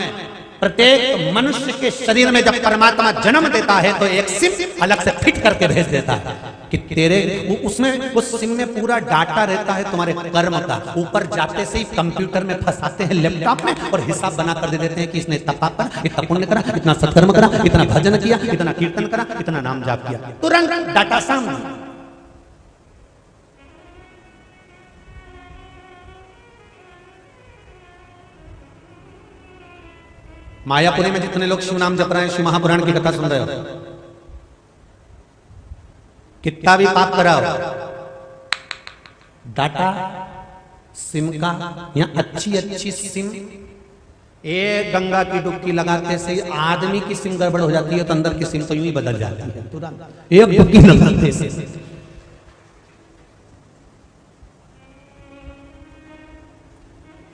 प्रत्येक मनुष्य के शरीर में जब परमात्मा जन्म देता है तो एक सिम अलग से फिट करके भेज देता है कि तेरे उसमें उस सिम में पूरा डाटा रहता है तुम्हारे कर्म का। ऊपर जाते से ही कंप्यूटर में फंसाते हैं लैपटॉप में और हिसाब बना कर दे देते हैं कि इसने इतना पाप करा, इतना पुण्य करा, इतना सत्कर्म करा, इतना भजन किया, इतना कीर्तन करा, इतना नाम जाप किया, तुरंत डाटा सामने। मायापुरी में जितने लोग शिव नाम जप रहे हैं, शिव महापुराण की कथा सुन रहे हो, कितना भी पाप कराओ, डाटा सिम का या अच्छी अच्छी सिम, एक गंगा की डुबकी लगाते से आदमी की सिम गड़बड़ हो जाती है तो अंदर की सिम तो यूं ही बदल जाती है तुरंत एक डुबकी लगाते से।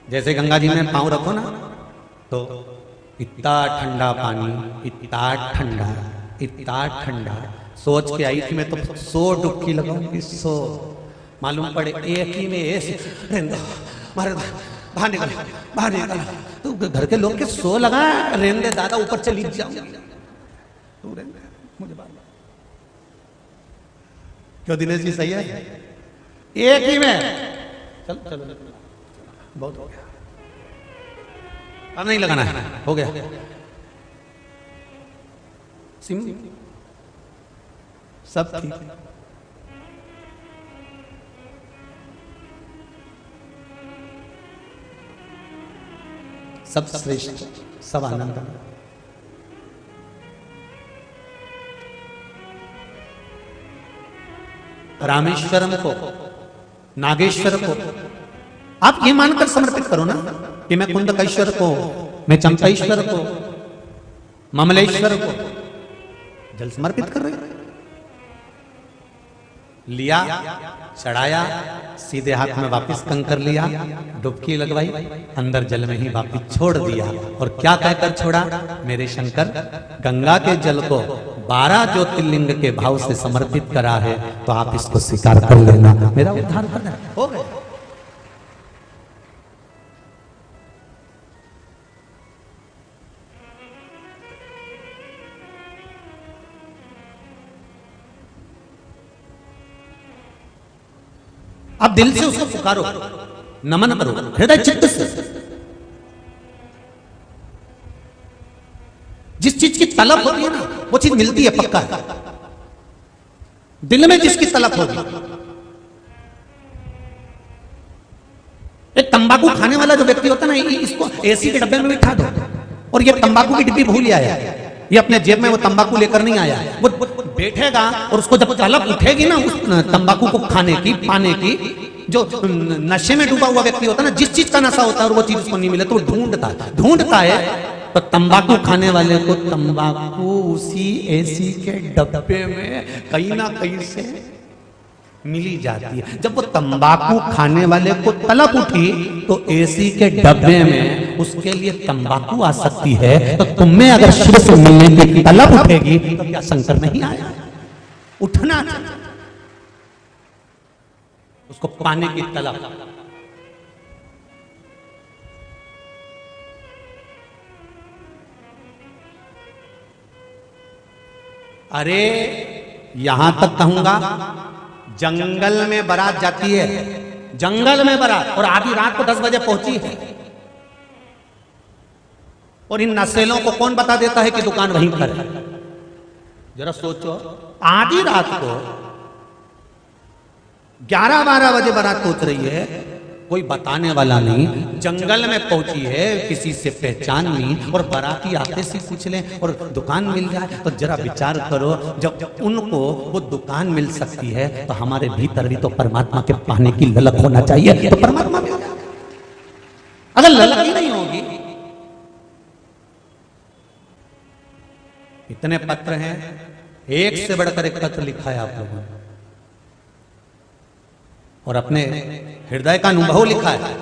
जैसे गंगा जी में पांव रखो ना तो इतना ठंडा पानी, इतना ठंडा, इतना ठंडा, सोच के आई थी मैं तो 100 डुबकी लगाऊंगी, 100। मालूम पड़े एक ही में ऐसे बाहर निकल, बाहर निकल, तो घर के लोग के 100 लगा रेंदे दादा ऊपर चली जाऊंगी, मुझे क्यों दिनेश जी सही है? एक ही में चल चलो बहुत हो गया, अब नहीं लगाना है, हो गया। सिम सब ठीक है। सब श्रेष्ठ, सब आनंद। रामेश्वरम को, नागेश्वर को आप ये मानकर समर्पित करो ना कि मैं कुंदकेश्वर को, मैं चंपेश्वर को, ममलेश्वर को जल समर्पित कर रहे। लिया, चढ़ाया, सीधे हाथ में वापस कंकर लिया, डुबकी लगवाई, अंदर जल में ही वापस छोड़ दिया। और क्या कहकर छोड़ा? मेरे शंकर गंगा के जल को 12 ज्योतिर्लिंग के भाव से समर्पित करा है तो आप इसको स्वीकार कर लेना, मेरा उद्धार करना हो गया। आप दिल से उसको पुकारो, नमन करो, हृदय चित्त से। जिस चीज की तलब होती है ना वो चीज मिलती है, पक्का है। दिल में जिसकी तलब होगी, एक तंबाकू खाने वाला जो व्यक्ति होता है ना, इसको एसी के डब्बे में बिठा दो और ये तंबाकू की डिब्बी भूल आया, ये अपने जेब में वो तंबाकू लेकर नहीं आया, वो बैठेगा और उसको जब तलब उठेगी ना उस तंबाकू को खाने की, पाने की, जो नशे में डूबा हुआ व्यक्ति होता है ना, जिस चीज का नशा होता है और वो चीज उसको नहीं मिले तो ढूंढता है। तो तंबाकू खाने वाले को तंबाकू उसी एसी के डब्बे में कहीं ना कहीं से मिली जाती है। जब वो तंबाकू खाने वाले को तलब उठी तो एसी के डब्बे में उसके लिए तंबाकू आ सकती है, तो तुम में अगर शिव से मिलने की तलब उठेगी तो क्या शंकर नहीं आया? उठना उसको पाने की तलब। अरे यहां तक कहूंगा, जंगल में बारात जाती है, जंगल में बारात, और आधी रात को 10 बजे पहुंची है, और इन नशेलों को कौन बता देता है कि दुकान वहीं पर है? जरा सोचो, आधी रात को 11-12 बजे बारात पहुंच रही है, कोई बताने वाला नहीं, जंगल में पहुंची है, किसी से पहचान नहीं, और बाराती आते से पूछ लें और दुकान मिल जाए, तो जरा विचार करो, जब उनको वो दुकान मिल सकती है तो हमारे भीतर भी तो परमात्मा के पाने की ललक होना चाहिए, तो परमात्मा मिल जाए। अगर ललक ही नहीं होगी, इतने पत्र हैं, एक से बढ़कर एक पत्र लिखा है आप लोगों ने, और अपने हृदय का अनुभव लिखा है।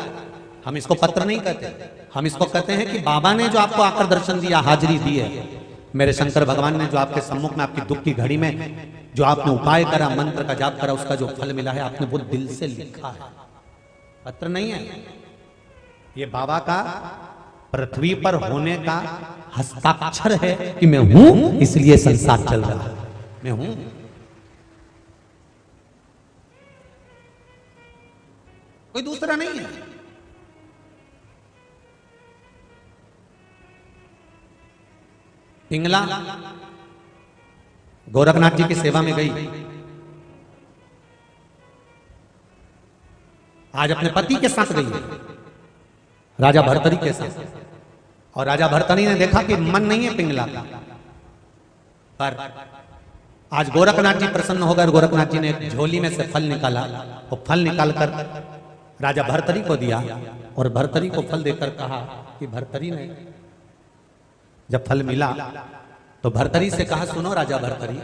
हम इसको पत्र नहीं कहते, हम इसको कहते हैं कि बाबा ने जो आपको आकर दर्शन दिया, हाजिरी दी है, मेरे शंकर भगवान ने जो आपके सम्मुख में आपकी दुख की घड़ी में जो आपने उपाय करा, मंत्र का जाप करा, उसका जो फल मिला है आपने वो दिल से लिखा है, पत्र नहीं है। ये बाबा का पृथ्वी पर होने का हस्ताक्षर है कि मैं हूं, इसलिए संसार चल रहा है, मैं हूं। कोई दूसरा नहीं है। पिंगला गोरखनाथ जी की सेवा में गई, आज अपने पति के साथ गई है, राजा भर्तरी के साथ। और राजा भर्तरी ने देखा कि मन नहीं है पिंगला का, पर आज गोरखनाथ जी प्रसन्न होकर गोरखनाथ जी ने एक झोली में से फल निकाला, वो फल निकालकर राजा भर्तरी को दिया और भर्तरी को फल देकर कहा कि भर्तरी ने जब फल मिला तो भर्तरी से कहा, सुनो राजा भर्तरी,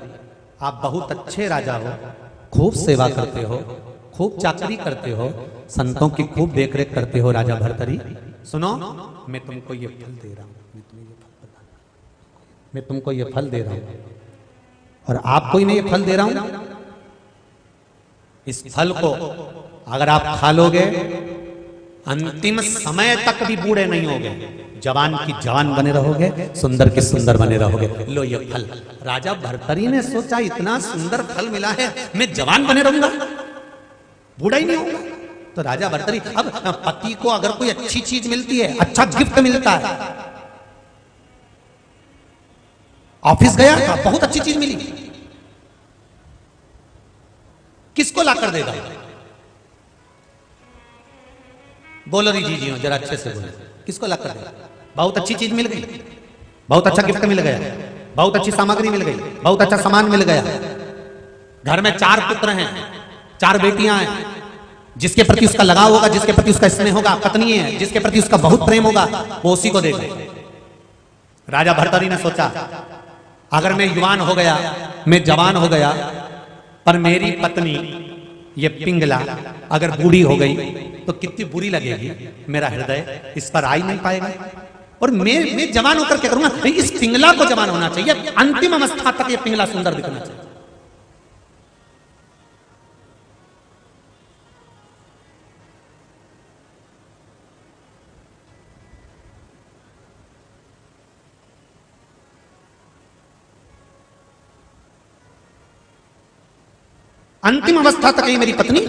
आप बहुत अच्छे राजा हो, खूब सेवा करते हो, खूब चाकरी करते हो, संतों की खूब देखरेख करते हो राजा भर्तरी, सुनो मैं तुमको ये फल दे रहा हूं, मैं तुमको ये फल दे रहा हूं और आपको ही मैं ये फल दे रहा हूं। इस फल को अगर आप खा लोगे अंतिम समय तक भी बूढ़े नहीं होगे, जवान की जवान बने रहोगे, सुंदर की सुंदर बने रहोगे। लो ये फल। राजा भर्तरी ने सोचा इतना सुंदर फल मिला है, मैं जवान बने रहूंगा, बूढ़ा ही नहीं होगा। तो राजा भर्तरी, अब पति को अगर कोई अच्छी चीज मिलती है, अच्छा गिफ्ट मिलता है, ऑफिस गया था बहुत अच्छी चीज मिली, किसको लाकर देगा? बोलो री जी हो जरा अच्छे से बोलो, किसको लाकर देगा? बहुत अच्छी चीज मिल गई, बहुत अच्छा गिफ्ट मिल गया, बहुत अच्छी सामग्री मिल गई, बहुत अच्छा सामान मिल गया। घर में 4 पुत्र हैं, 4 बेटियां हैं, जिसके प्रति उसका लगाव होगा, जिसके प्रति उसका स्नेह होगा, पत्नी है जिसके प्रति उसका बहुत प्रेम होगा, वो उसी को देगा। राजा भर्तरी ने सोचा अगर मैं युवान हो गया, मैं जवान हो गया, पर मेरी पत्नी ये पिंगला अगर बूढ़ी हो गई तो कितनी बुरी लगेगी, मेरा हृदय इस पर आ ही नहीं पाएगा। और मैं जवान होकर क्या करूंगा? इस पिंगला को जवान होना चाहिए, अंतिम अवस्था तक ये पिंगला सुंदर दिखना चाहिए। अंतिम अवस्था तक ही मेरी पत्नी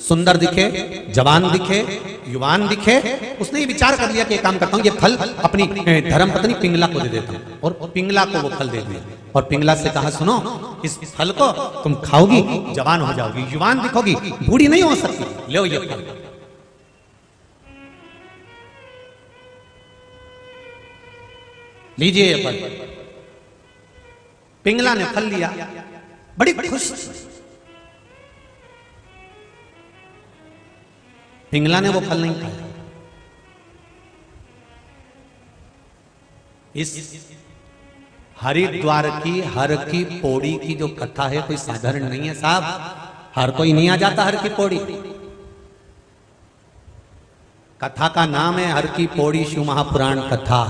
सुंदर दिखे, जवान दिखे, युवान दिखे। उसने ये विचार कर लिया कि एक काम करता हूं, ये फल अपनी धर्म पत्नी पिंगला को दे देता हूं। और पिंगला को वो फल दे दिया और पिंगला से कहा, सुनो इस फल को तुम खाओगी, जवान हो जाओगी, युवान दिखोगी, बूढ़ी नहीं हो सकती, लो ये फल। लीजिए ये फल। पिंगला ने फल लिया, बड़ी खुश। पिंगला ने वो फल नहीं खाया। इस हरिद्वार की हर की पौड़ी की जो कथा है कोई साधारण नहीं है साहब, हर कोई नहीं आ जाता हर की पौड़ी। कथा का नाम है हर की पौड़ी शिव महापुराण कथा,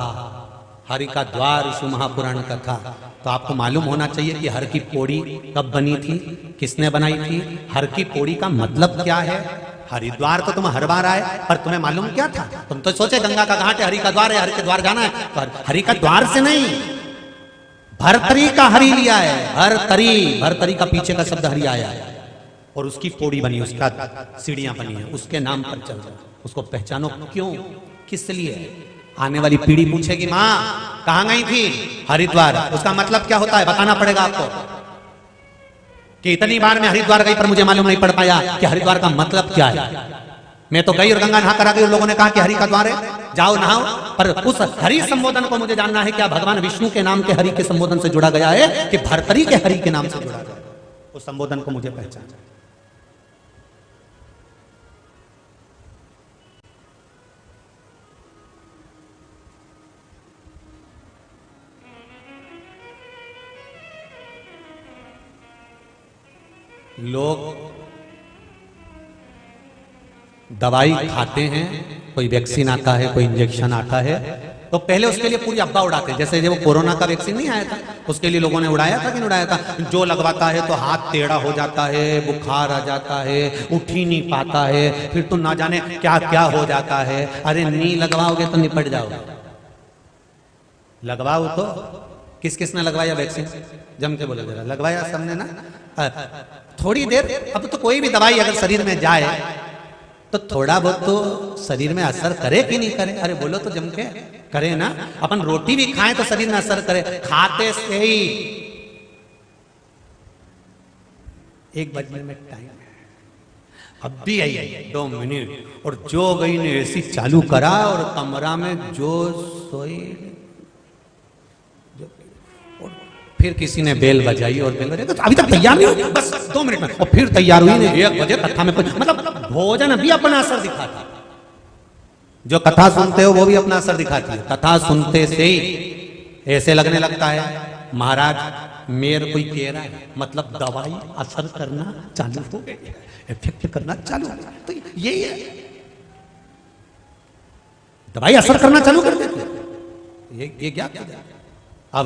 हरि का द्वार शिव महापुराण कथा। तो आपको मालूम होना चाहिए कि हर की पौड़ी कब बनी थी, किसने बनाई थी, हर की पौड़ी का मतलब क्या है। हरिद्वार तो तुम हर बार आए, पर तुम्हें मालूम क्या था? तुम तो सोचे गंगा का घाट है, हरि का द्वार है, हरि के द्वार जाना है। तो हरि का द्वार से नहीं, भरतरी का हरि लिया है। भरतरी, भरतरी का पीछे का शब्द हरि आया है और उसकी पौड़ी बनी, उसका सीढ़ियां बनी है, उसके नाम पर चल जाओ, उसको पहचानो। क्यों, किस लिए? आने वाली पीढ़ी पूछेगी माँ कहां गई थी? हरिद्वार। उसका मतलब क्या होता है बताना पड़ेगा आपको कि इतनी बार मैं हरिद्वार गई पर मुझे मालूम नहीं पड़ पाया कि हरिद्वार का मतलब क्या है। मैं तो गई और गंगा नहा कर आ गई और लोगों ने कहा कि हरि का द्वार है, जाओ नहाओ, पर उस हरि संबोधन को मुझे जानना है, क्या भगवान विष्णु के नाम के हरि के संबोधन से जुड़ा गया है कि भरतरी के हरि के नाम से जुड़ा गया? उस संबोधन को मुझे पहचाना। लोग दवाई खाते हैं, कोई वैक्सीन आता है, कोई इंजेक्शन आता है, तो पहले उसके लिए पूरी अब्बा उड़ाते हैं। जैसे जब कोरोना का वैक्सीन नहीं आया था, उसके लिए लोगों ने उड़ाया था कि नहीं उड़ाया था? जो लगवाता है तो हाथ टेढ़ा हो जाता है, बुखार आ जाता है, उठ ही नहीं पाता है, फिर तो ना जाने क्या क्या हो जाता है। अरे नहीं लगवाओगे तो निपट जाओगे, लगवाओ तो। किस किस ने लगवाया वैक्सीन? जम के बोले जरा, लगवाया सबने ना। थोड़ी देर, अब तो कोई भी दवाई अगर शरीर में जाए तो थोड़ा बहुत तो शरीर में असर करे कि नहीं करे? अरे बोलो तो जम के करे ना। अपन रोटी भी खाएं तो शरीर में असर करे, खाते से ही। 1 बजने में टाइम है, अब भी आई 2 मिनट, और जो गई ने एसी चालू करा और कमरा में जो सोई, फिर किसी ने बेल बजाई और बेल बजाई, तो अभी तक तैयार नहीं हुई, बस 2 मिनट में, और फिर तैयार हुई ने 1 बजे कथा में। मतलब भोजन भी अपना असर दिखाता है। जो कथा सुनते हो वो भी अपना असर दिखाती है। कथा सुनते से ही ऐसे लगने लगता है महाराज मेरे कोई कह रहा है, मतलब दवाई असर करना चालू हो गई, इफेक्ट करना चालू हो गया। तो यही है, दवाई असर करना चालू कर देती है। ये क्या? अब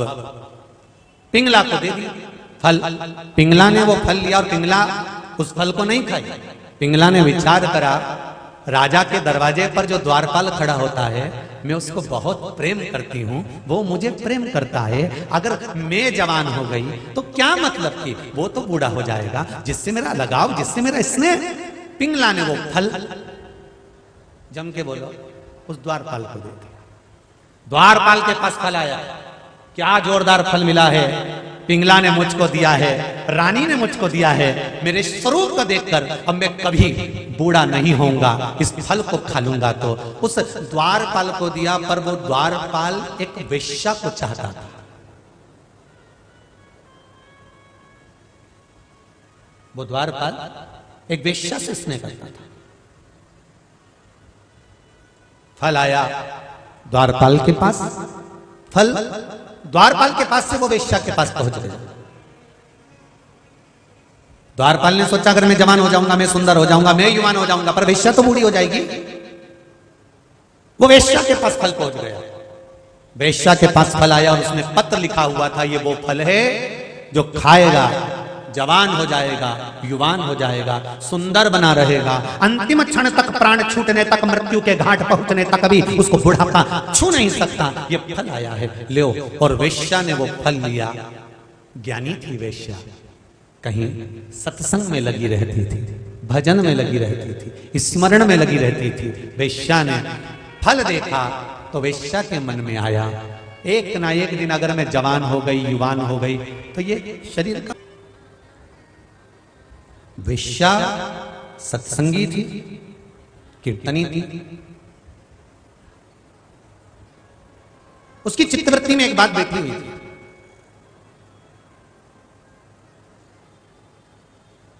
पिंगला को दे दिया फल, पिंगला ने वो फल लिया और पिंगला उस फल को नहीं खाई। पिंगला ने विचार करा, राजा के दरवाजे पर जो द्वारपाल खड़ा होता है, मैं उसको बहुत प्रेम करती हूँ, वो मुझे प्रेम करता है। अगर मैं जवान हो गई तो क्या मतलब कि वो तो बूढ़ा हो जाएगा, जिससे मेरा लगाव, जिससे मेरा स्नेह। पिंगला ने वो फल, जम के बोलो, उस द्वारपाल को दे दिया। द्वारपाल के पास फल आया, क्या जोरदार फल मिला है, पिंगला ने मुझको दिया है, रानी ने मुझको दिया है। मेरे स्वरूप को देखकर अब मैं कभी बूढ़ा नहीं होऊंगा, इस फल को खा लूंगा। तो उस द्वारपाल को दिया, पर वो द्वारपाल एक वेश्या को चाहता था। वो द्वारपाल एक वेश्या से स्नेह करता था। फल आया द्वारपाल के पास, फल द्वारपाल के पास से वो वेश्या के पास पहुंच गया। द्वारपाल ने सोचा अगर मैं जवान हो जाऊंगा, मैं सुंदर हो जाऊंगा, मैं युवान हो जाऊंगा, पर वेश्या तो बूढ़ी हो जाएगी। वो वेश्या के पास फल पहुंच गया। वेश्या के पास फल आया और उसमें पत्र लिखा हुआ था, ये वो फल है जो खाएगा जवान हो जाएगा, युवान हो जाएगा, सुंदर बना रहेगा, अंतिम क्षण तक, प्राण छूटने तक, मृत्यु के घाट पहुंचने तक भी उसको बुढ़ापा छू नहीं सकता। ये फल आया है, लो। और वेश्या ने वो फल लिया। ज्ञानी थी वेश्या, कहीं सत्संग में लगी रहती थी, भजन में लगी रहती थी, स्मरण में लगी रहती थी। वेश्या ने फल देखा तो वेश्या के मन में आया, एक ना एक दिन अगर मैं जवान हो गई, युवान हो गई, तो ये शरीर का। वेश्या सत्संगी थी, कीर्तनी थी। उसकी चित्तवृत्ति में एक बात बैठी हुई थी,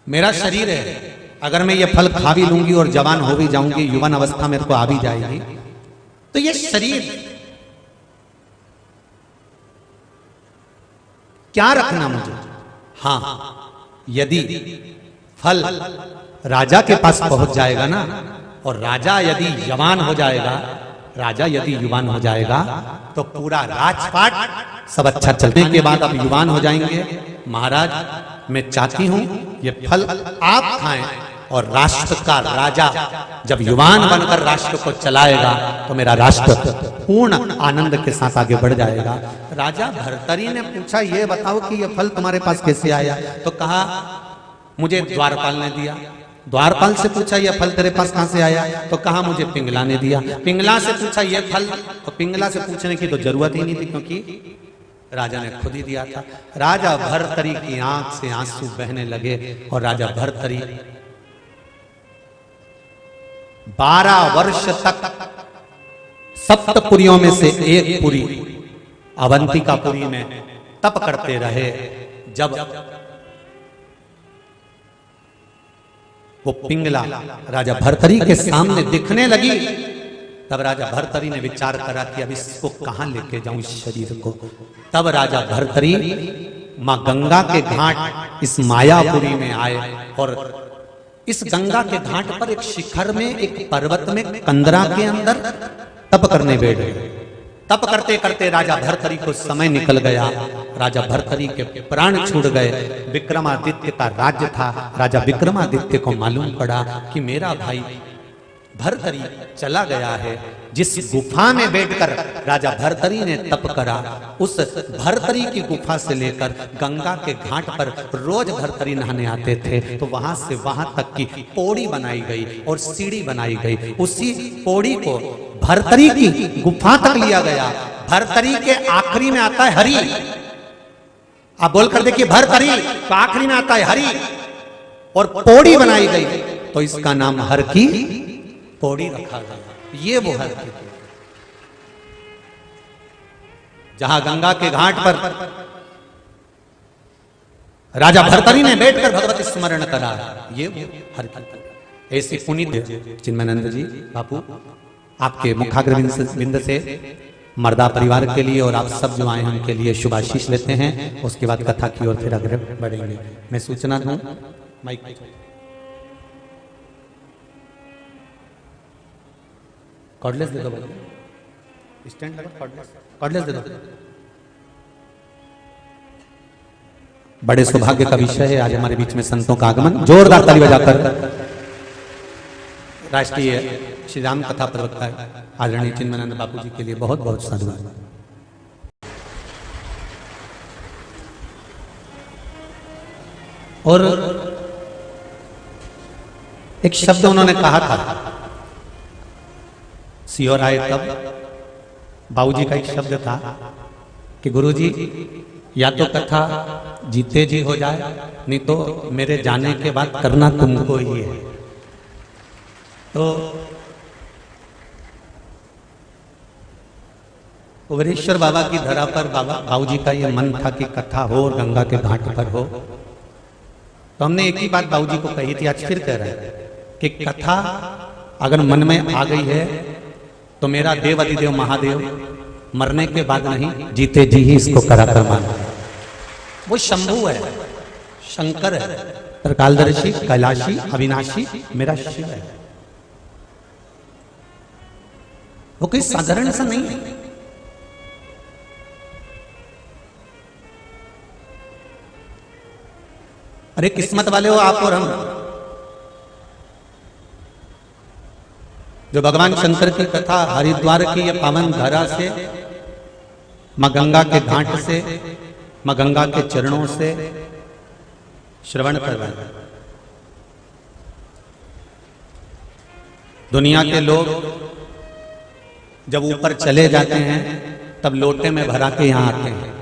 मेरा शरीर है, अगर मैं ये फल खा भी लूंगी और जवान हो भी जाऊंगी, युवान अवस्था मेरे को आ भी जाएगी, तो ये शरीर क्या रखना मुझे। हाँ, यदि फल राजा के पास पहुंच जाएगा ना, और राजा यदि जवान हो जाएगा, राजा यदि युवान हो जाएगा, तो पूरा राजपाट सब अच्छा चलने के बाद अब युवान हो जाएंगे। महाराज मैं चाहती हूं ये फल आप खाएं, और राष्ट्र का राजा जब युवान बनकर राष्ट्र को चलाएगा तो मेरा राष्ट्र पूर्ण आनंद के साथ आगे बढ़ जाएगा। राजा भर्तरी ने पूछा, ये बताओ कि ये फल तुम्हारे पास कैसे आया? तो कहा मुझे द्वारपाल ने दिया। द्वारपाल से पूछा, ये फल तेरे पास कहां से आया? तो कहा मुझे पिंगला ने दिया। पिंगला से पूछा ये फल, तो पिंगला से पूछने की तो जरूरत ही नहीं थी, क्योंकि राजा ने खुद ही दिया था। राजा भर्तरी की आंख से आंसू बहने लगे, और राजा भर्तरी 12 वर्ष तक सप्तपुरियों में से एक पुरी, अवंतिकापुरी में तप करते रहे। जब वो पिंगला राजा भर्तरी के सामने दिखने लगी, तब राजा भर्तरी ने विचार करा कि अब इसको कहां लेके जाऊं, इस शरीर को। तब राजा भर्तरी मां गंगा के घाट इस मायापुरी में आए, और इस गंगा के घाट पर एक शिखर में, एक पर्वत में, कंदरा के अंदर तप करने बैठ गए। तप करते करते राजा भर्तरी को समय निकल गया। राजा भर्तरी के प्राण छूट गए। विक्रमादित्य का राज्य था। राजा विक्रमादित्य को मालूम पड़ा कि मेरा भाई भर्तरी चला गया है। जिस गुफा में बैठकर राजा भर्तरी ने तप करा, उस भर्तरी की गुफा से लेकर गंगा के घाट पर रोज भर्तरी नहाने आते थे। तो वहां से वहां तक की पौड़ी बनाई गई और सीढ़ी बनाई गई। उसी पौड़ी को भर्तरी की गुफा तक लिया गया। भर्तरी के आखिरी में आता है हरि। आप बोलकर देखिए भर्तरी, तो आखिरी में आता है हरि और पौड़ी बनाई गई, तो इसका नाम हर की पौड़ी रखा गया। ये वो हर की जहां गंगा के घाट पर राजा भर्तरी ने बैठकर भगवत स्मरण करा, ये हर की। ऐसी पुनीत चिन्मयानंद जी बापू आपके मुखाग्रविंद से मर्दा परिवार के लिए और आप सब जो आए हैं उनके लिए शुभाशीष लेते हैं। उसके बाद कथा की ओर फिर आगे बढ़ेंगे। मैं सूचना दूं, माइक कॉर्डलेस दे दो, स्टैंड लगा, कॉर्डलेस दे दो। बड़े सौभाग्य का विषय है आज हमारे बीच में संतों का आगमन। जोरदार ताली बजाकर राष्ट्रीय श्री राम कथा प्रवक्ता आदरणीय चिन्मयानंद बापू जी के लिए बहुत बहुत साधुवाद। और एक शब्द उन्होंने कहा था, सियोर आए तब बाबूजी का एक शब्द था कि गुरुजी या तो कथा जीते जी हो जाए, नहीं तो मेरे जाने के बाद करना तुमको ही है। तो उग्रेश्वर बाबा की धरा पर बाबूजी का ये मन था कि कथा हो और गंगा के घाट पर हो। तो हमने एक ही बात बाबूजी को कही थी, आज फिर कह रहे हैं कि कथा अगर मन में आ गई है तो मेरा देव अधिदेव महादेव मरने के बाद नहीं, जीते जी ही इसको करा कर माना। वो शंभु है, शंकर है, त्रिकालदर्शी, कैलाशी, अविनाशी मेरा शिव है। वो कोई साधारण सा नहीं है। अरे किस्मत वाले हो आप और हम, जो भगवान शंकर की कथा हरिद्वार की या पावन धारा से, मां गंगा के घाट से, मां गंगा के चरणों से श्रवण कर रहे हैं। दुनिया के लोग जब ऊपर चले जाते हैं तब लोटे में भरा के यहां आते हैं,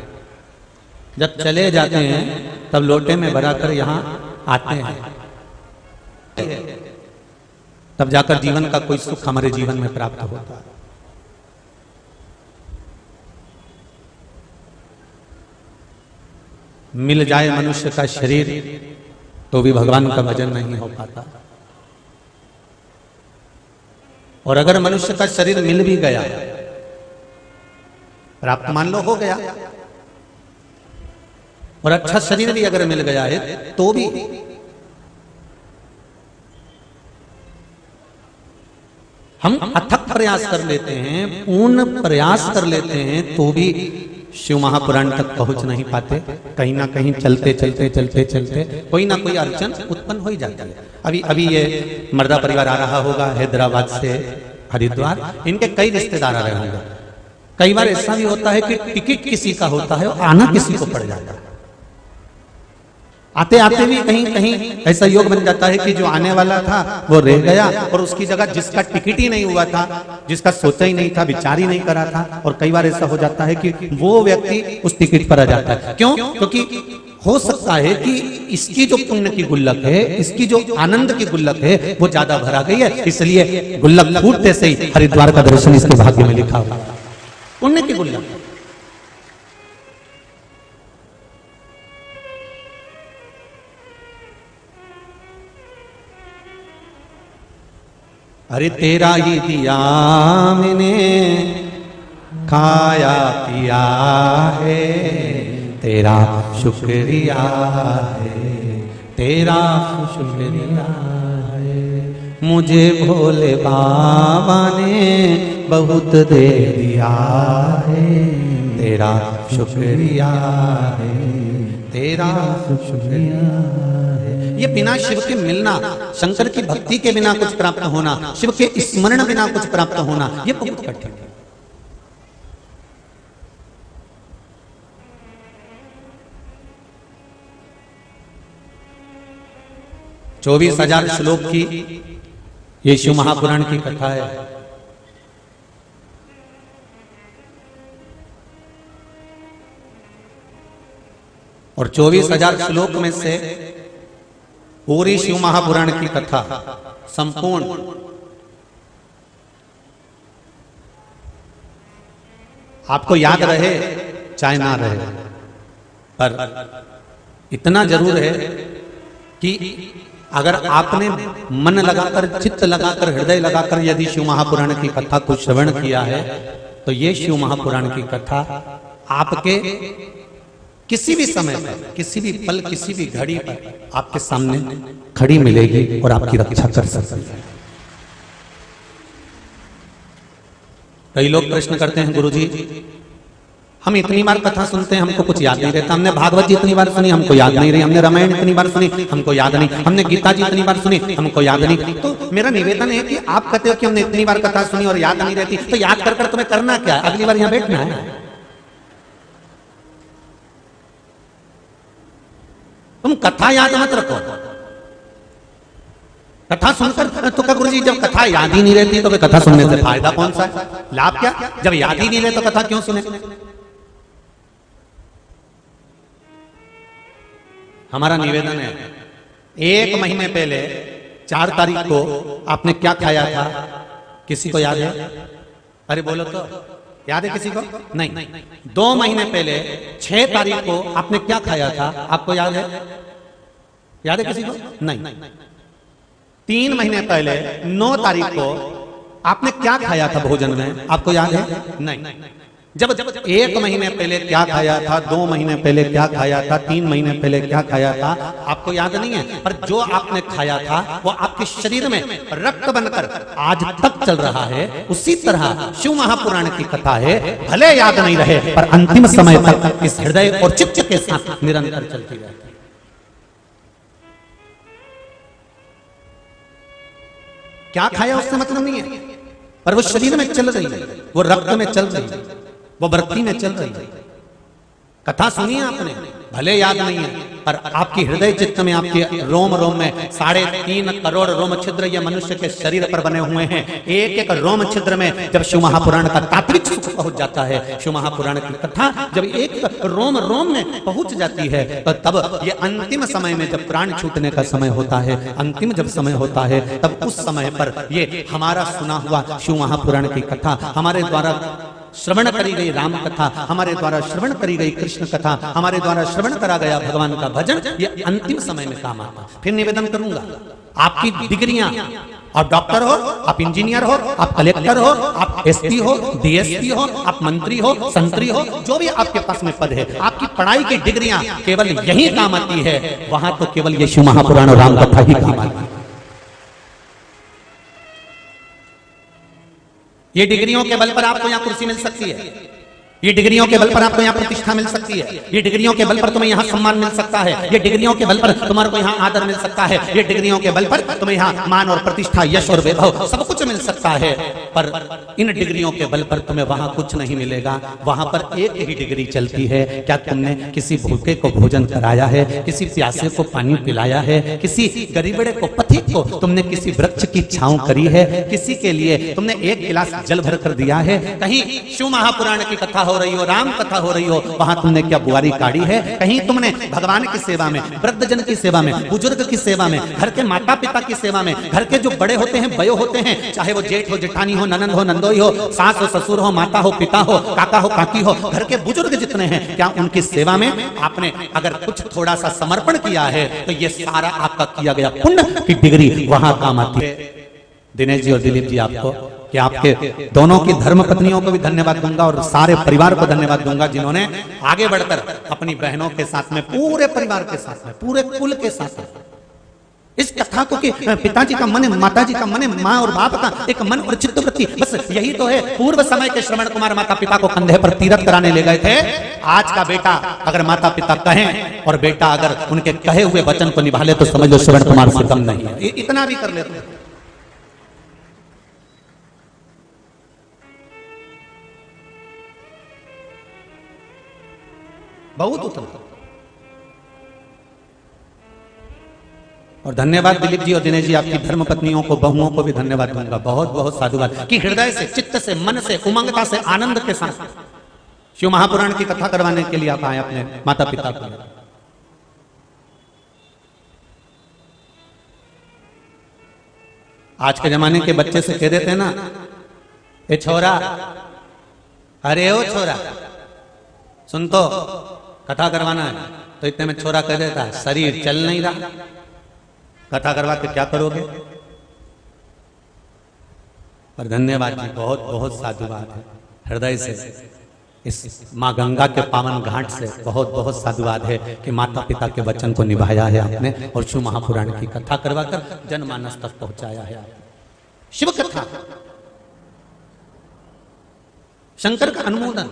जब चले जाते हैं तब लोटे में भरा कर यहां आते हैं, तब जाकर जीवन का कोई सुख हमारे जीवन में प्राप्त होता है। मिल जाए मनुष्य का शरीर तो भी भगवान का भजन नहीं हो पाता। और अगर मनुष्य का शरीर मिल भी गया, प्राप्त मान लो हो गया, और अच्छा शरीर भी अगर मिल गया है तो भी हम अथक प्रयास कर लेते हैं, पूर्ण प्रयास कर लेते हैं, तो भी शिव महापुराण तक पहुंच नहीं पाते। कहीं ना कहीं चलते चलते चलते चलते कोई ना कोई अड़चन उत्पन्न हो ही जाती है। अभी ये मर्दा परिवार आ रहा होगा हैदराबाद से हरिद्वार, इनके कई रिश्तेदार आ रहे होंगे। कई बार ऐसा भी होता है कि टिकट किसी का होता है और आना किसी को पड़ जाता है। आते आते भी कहीं कहीं ऐसा योग बन जाता है कि जो आने वाला था वो रह गया और उसकी जगह जिसका टिकट ही नहीं हुआ था, जिसका सोचा ही नहीं था, विचार ही नहीं करा था, और कई बार ऐसा हो जाता है कि वो व्यक्ति उस टिकट पर आ जाता है। क्यों? क्योंकि हो सकता है कि इसकी जो पुण्य की गुल्लक है, इसकी जो आनंद की गुल्लक है, वो ज्यादा भरा गई है, इसलिए गुल्लक फूटते से ही हरिद्वार का दर्शन इसके भाग्य में लिखा हुआ। पुण्य की गुल्लक। अरे तेरा ही दिया मैंने, खाया पिया है, तेरा शुक्रिया है, तेरा शुक्रिया है। मुझे भोले बाबा ने बहुत दे दिया है, तेरा शुक्रिया है, तेरा शुक्रिया है। ये बिना शिव के मिलना, शंकर की भक्ति के बिना कुछ प्राप्त होना, शिव के स्मरण बिना कुछ प्राप्त होना, ये बहुत कठिन है। चौबीस 24,000 श्लोक की ये शिव महापुराण की कथा है। और 24,000 श्लोक में से पूरी शिव महापुराण की कथा संपूर्ण आपको याद रहे चाहे ना रहे, पर इतना जरूर है कि अगर आपने मन लगाकर, चित्त लगाकर, हृदय लगाकर यदि शिव महापुराण की कथा को श्रवण किया है तो ये शिव महापुराण की कथा आपके किसी भी समय पर, किसी भी पल, किसी भी घड़ी पर आपके सामने खड़ी मिलेगी और आपकी रक्षा कर सकती है। कई लोग प्रश्न करते हैं, गुरुजी हम इतनी बार कथा सुनते हैं हमको कुछ याद नहीं रहता, हमने भागवत जी इतनी बार सुनी हमको याद नहीं रही, हमने रामायण इतनी बार सुनी हमको याद नहीं, हमने गीता जी इतनी बार सुनी हमको याद नहीं। तो मेरा निवेदन है कि आप कहते हो कि हमने इतनी बार कथा सुनी और याद नहीं रहती, तो याद कर तुम्हें करना क्या है? अगली बार यहां बैठना है। तुम कथा याद मत रखो, कथा सुनकर तो क्या गुरुजी जब कथा याद ही नहीं रहती तो कथा सुनने से फायदा कौन सा है, लाभ क्या? जब याद ही नहीं रहे तो कथा क्यों सुने? हमारा निवेदन है, 1 महीने पहले 4 तारीख को आपने क्या खाया था? किसी को याद है? अरे बोलो तो, याद है किसी को? नहीं। 2 महीने पहले 6 तारीख को आपने क्या खाया था? आपको याद है? याद है किसी को? नहीं। 3 महीने पहले 9 तारीख को आपने क्या खाया था भोजन में? आपको याद है? नहीं। जब 1 महीने पहले क्या खाया था, 2 महीने पहले क्या खाया था, 3 महीने पहले क्या खाया था, आपको याद नहीं है। पर जो आपने खाया था वो आपके शरीर में रक्त बनकर आज तक चल रहा है। उसी तरह शिव महापुराण की कथा है, भले याद नहीं रहे पर अंतिम समय तक इस हृदय और चित्त के साथ निरंतर चलती रहती है। क्या खाया उससे मतलब नहीं है, पर वो शरीर में चल रही है, वो रक्त में चल रही है, वो वृत्ति में चल रही है। कथा सुनी आपने, भले याद नहीं है, पर आपकी हृदय चित्त में, आपके रोम रोम में 3.5 करोड़ रोम छिद्र ये मनुष्य के शरीर पर बने हुए हैं। एक एक रोम छिद्र में जब शिव महापुराण का तात्विक सुख पहुंच जाता है, शिव महापुराण की कथा जब एक रोम रोम में पहुंच जाती है तो तब ये अंतिम समय में जब प्राण छूटने का समय होता है, अंतिम जब समय होता है, तब उस समय पर ये हमारा सुना हुआ शिव महापुराण की कथा, हमारे द्वारा श्रवण करी गई राम कथा, हमारे द्वारा श्रवण करी गई कृष्ण कथा, हमारे द्वारा श्रवण करा गया भगवान का भजन, ये अंतिम समय में काम आता। फिर निवेदन करूंगा, आपकी डिग्रियां, आप डॉक्टर हो, आप इंजीनियर हो, आप कलेक्टर हो, आप एसपी हो, डीएसपी हो, आप मंत्री हो, संतरी हो, जो भी आपके पास में पद है, आपकी पढ़ाई की डिग्रियां केवल यही काम आती है। वहां तो केवल ये शिव महापुराण और राम कथा ही काम आती है। ये डिग्रियों के बल पर आपको यहाँ कुर्सी मिल सकती है, ये डिग्रियों के बल पर आपको यहाँ प्रतिष्ठा मिल सकती है, ये डिग्रियों के बल पर तुम्हें यहाँ सम्मान मिल सकता है, ये डिग्रियों के बल पर तुम्हारे को यहाँ आदर मिल सकता है, ये डिग्रियों के बल पर तुम्हें यहाँ मान और प्रतिष्ठा, यश और वैभव सब कुछ मिल सकता है। पर इन डिग्रियों के बल पर तुम्हें वहां कुछ नहीं मिलेगा। वहां पर एक ही डिग्री चलती है, क्या तुमने किसी भूखे को भोजन कराया है, किसी प्यासे को पानी पिलाया है, किसी गरीबड़े को, पथिक को तुमने किसी वृक्ष की छांव करी है, किसी के लिए तुमने 1 गिलास जल भर कर दिया है? कहीं शिव महापुराण की कथा हो रही हो, राम कथा हो रही हो, वहां तुमने क्या बुआरी काढ़ी है? कहीं तुमने भगवान की सेवा में, वृद्धजन की सेवा में, बुजुर्ग की सेवा में, घर के माता पिता की सेवा में, घर के जो बड़े होते हैं, बयो होते हैं, चाहे वो जेठ हो, जेठानी हो, ननंद हो, नंदोई हो, सास हो, ससुर हो, माता हो, पिता हो, काका हो, काकी हो, घर के बुजुर्ग जितने हैं, क्या उनकी सेवा में आपने अगर कुछ थोड़ा सा समर्पण किया है तो ये सारा आपका किया गया पुण्य की डिग्री वहां काम आती है। दिनेश जी और दिलीप जी, आपको कि आपके दोनों की धर्म पत्नियों को भी धन्यवाद दूंगा और सारे परिवार को धन्यवाद दूंगा जिन्होंने आगे बढ़कर अपनी बहनों के साथ में, पूरे परिवार के साथ में, पूरे कुल के साथ में इस कथा को कि पिताजी का मन है, माताजी का मन है, माँ और बाप का एक मन और चित्त वृत्ति, बस यही तो है। पूर्व समय के श्रवण कुमार माता पिता को कंधे पर तीरथ कराने ले गए थे। आज का बेटा अगर माता पिता कहें और बेटा अगर उनके कहे हुए वचन को निभा ले तो समझ लो श्रवण कुमार से कम नहीं है। इतना भी कर लेते हैं। बहुत उत्तम। और धन्यवाद दिलीप जी और दिनेश जी, आपकी धर्म पत्नियों को, बहुओं को भी धन्यवाद दूंगा। बहुत बहुत साधुवाद कि हृदय से, चित्त से, मन से, उमंगता से, आनंद के साथ शिव महापुराण की कथा करवाने के लिए आप आए अपने माता पिता को। आज के जमाने के बच्चे से कह देते हैं ना, ए छोरा, अरे ओ छोरा, सुन तो कथा करवाना है, तो इतने में छोरा कह देता है शरीर चल नहीं रहा, कथा करवा के क्या करोगे। पर धन्यवाद जी, बहुत बहुत साधुवाद है हृदय से, इस माँ गंगा के पावन घाट से बहुत बहुत साधुवाद है कि माता पिता के वचन को निभाया है आपने और शिव महापुराण की कथा करवाकर जनमानस तक पहुंचाया है आपने। शिव कथा, शंकर का अनुमोदन,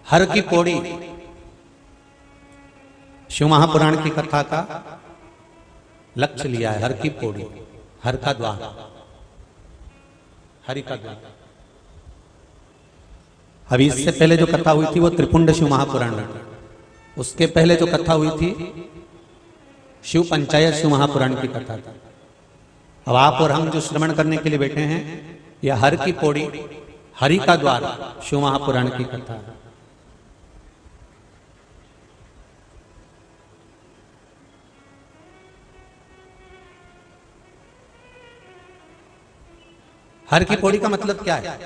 हर की पौड़ी शिव महापुराण की कथा का लक्ष्य लिया है। हर की पौड़ी, हर का द्वार, हरि का द्वार। अभी इससे पहले जो कथा हुई थी वो त्रिपुंड शिव महापुराण में, उसके पहले जो कथा हुई थी शिव पंचायत शिव महापुराण की कथा था। अब आप और हम जो श्रवण करने के लिए बैठे हैं, यह हर की पौड़ी, हरि का द्वार शिव महापुराण की कथा है। हर की पौड़ी का मतलब क्या है?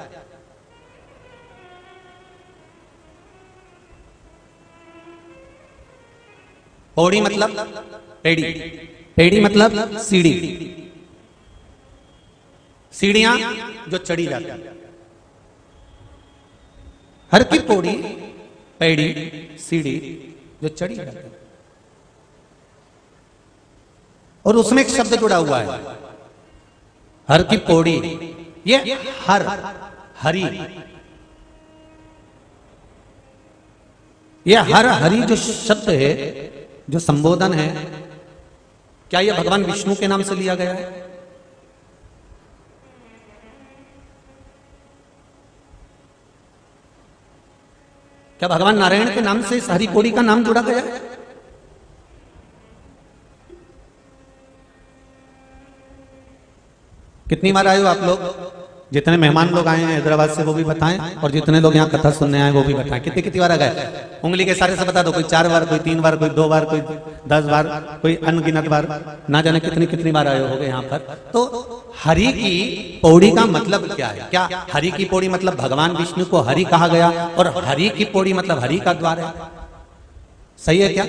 पौड़ी मतलब पेड़ी, पेड़ी मतलब सीढ़ी, सीढ़ियां जो चढ़ी जाती है। हर की पौड़ी, पेड़ी, सीढ़ी जो चढ़ी जाती है। और उसमें एक शब्द जुड़ा हुआ है, हर की पौड़ी। ये हर, हरि, ये हर हरि जो शब्द है, जो संबोधन है, क्या यह भगवान विष्णु के नाम से लिया गया है? क्या भगवान नारायण के नाम से इस हरि पौड़ी का नाम जोड़ा गया है? कितनी बार आए हो आप लोग? जितने मेहमान लोग आए हैं हैदराबाद से वो भी बताएं, और जितने लोग यहाँ कथा सुनने आए वो भी बताएं। कितनी कितनी बार आ गए? उंगली के सारे से बता दो। कोई 4 बार, कोई 3 बार, कोई 2 बार, कोई 10 बार, कोई अनगिनत बार, ना जाने कितनी कितनी बार आए होगे यहाँ पर। तो हरि की पौड़ी का मतलब क्या है? क्या हरि की पौड़ी मतलब भगवान विष्णु को हरि कहा गया और हरि की पौड़ी मतलब हरि का द्वार है? सही है क्या?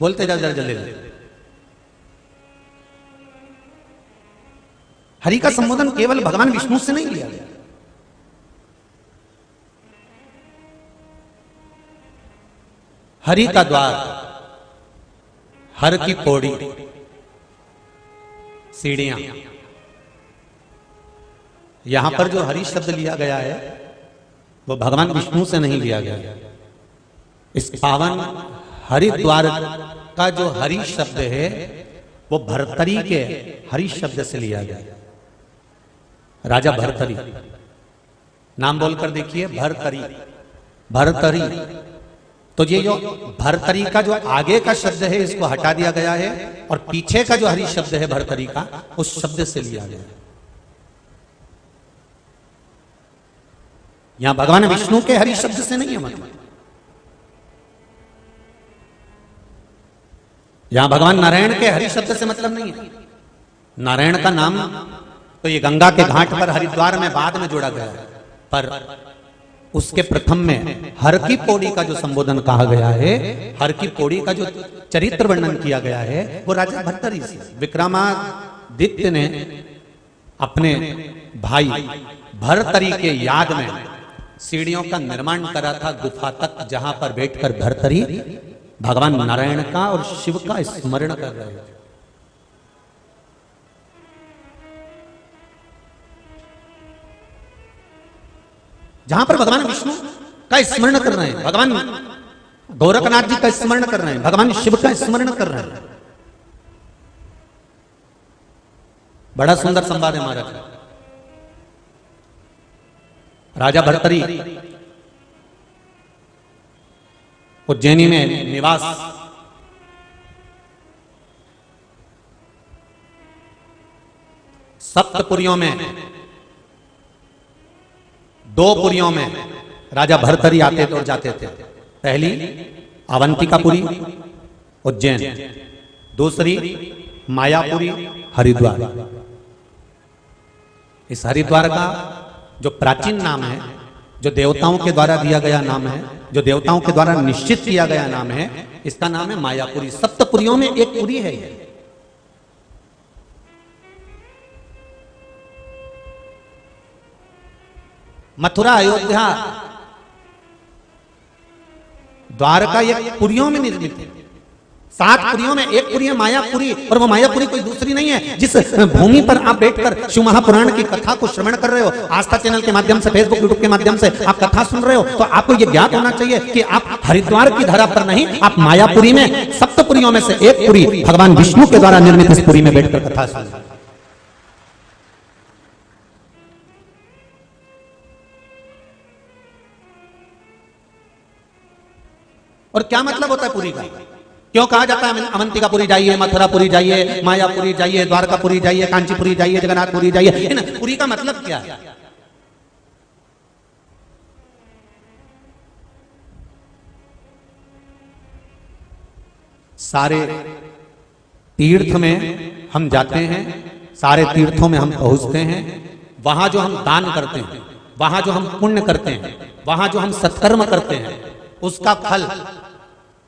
बोलते जाओ जरा जल्दी। हरि का संबोधन केवल भगवान विष्णु से नहीं लिया गया। हरि का द्वार, हर की पौड़ी, सीढ़ियां, यहां पर जो हरि शब्द लिया गया है वो भगवान विष्णु से नहीं लिया गया। इस पावन हरिद्वार का जो हरि शब्द है वो भर्तरी के हरि शब्द से लिया गया। राजा भर्तरी, नाम बोलकर देखिए, भर्तरी, भर्तरी। तो ये जो भर्तरी का जो आगे का शब्द है इसको हटा दिया गया है और पीछे का जो हरि शब्द है भर्तरी का, उस शब्द से लिया गया। यहां भगवान विष्णु के हरि शब्द से नहीं है मतलब, यहां भगवान नारायण के हरि शब्द से मतलब नहीं है। नारायण का नाम तो ये गंगा के घाट पर हरिद्वार में बाद में जोड़ा गया है, पर उसके प्रथम में हर की पौड़ी का जो संबोधन कहा गया है, हर की पौड़ी का जो चरित्र वर्णन किया गया है वो राजा भर्तरी से। विक्रमादित्य ने अपने भाई भर्तरी के याद में सीढ़ियों का निर्माण करा था गुफा तक, जहां पर बैठकर भर्तरी भगवान नारायण का और शिव का स्मरण कर रहे थे। जहां पर भगवान विष्णु का स्मरण कर रहे हैं, भगवान गोरखनाथ जी का स्मरण कर रहे हैं, भगवान शिव का स्मरण कर रहे हैं। बड़ा सुंदर संवाद है महाराज। राजा भर्तरी उज्जैनी में निवास, सप्तपुरियों में, दो पुरियों में राजा भर्तरी आते थे और जाते थे। पहली अवंतिकापुरी उज्जैन, दूसरी मायापुरी हरिद्वार। इस हरिद्वार का जो प्राचीन नाम है, जो देवताओं के द्वारा दिया गया नाम है, जो देवताओं के द्वारा निश्चित किया गया नाम है, इसका नाम है मायापुरी। सप्तपुरियों में एक पुरी है ये। मथुरा, अयोध्या, द्वारका ये पुरियों में निर्मित है। 7 पुरियों में एक पुरी है मायापुरी, और वो मायापुरी कोई दूसरी नहीं है। जिस भूमि पर आप बैठकर शिव महापुराण की कथा को श्रवण कर रहे हो, आस्था चैनल के माध्यम से, फेसबुक यूट्यूब के माध्यम से आप कथा सुन रहे हो, तो आपको ये ज्ञात होना चाहिए कि आप हरिद्वार की धरा पर नहीं, आप मायापुरी में, सप्तपुरियों में से एक पुरी भगवान विष्णु के द्वारा निर्मित इस पुरी में बैठकर कथा सुन रहे हो। और क्या मतलब होता है पुरी का? क्यों कहा जाता है अवंतिकापुरी जाइए, मथुरापुरी जाइए, मायापुरी जाइए, द्वारकापुरी जाइए, कांचीपुरी जाइए, जगन्नाथपुरी जाइए? इन पुरी का मतलब क्या है? सारे तीर्थ में हम जाते हैं, सारे तीर्थों में हम पहुंचते हैं, वहां जो हम दान करते हैं, वहां जो हम पुण्य करते हैं, वहां जो हम सत्कर्म करते हैं, उसका फल।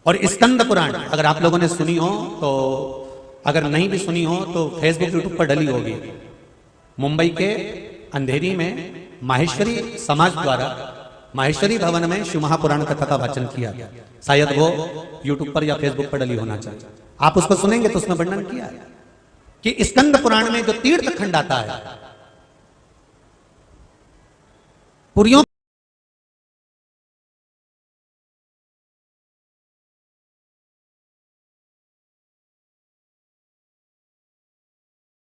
और स्कंद पुराण अगर आप लोगों ने सुनी हो तो, अगर नहीं भी सुनी हो तो फेसबुक यूट्यूब पर डली होगी। मुंबई के अंधेरी में माहेश्वरी समाज द्वारा माहेश्वरी भवन में शिव महापुराण कथा का वाचन किया गया। शायद वो यूट्यूब पर या फेसबुक पर डली होना चाहिए। आप उसको सुनेंगे तो उसमें वर्णन किया है कि स्कंद पुराण में जो तीर्थ खंड आता है, पुरियों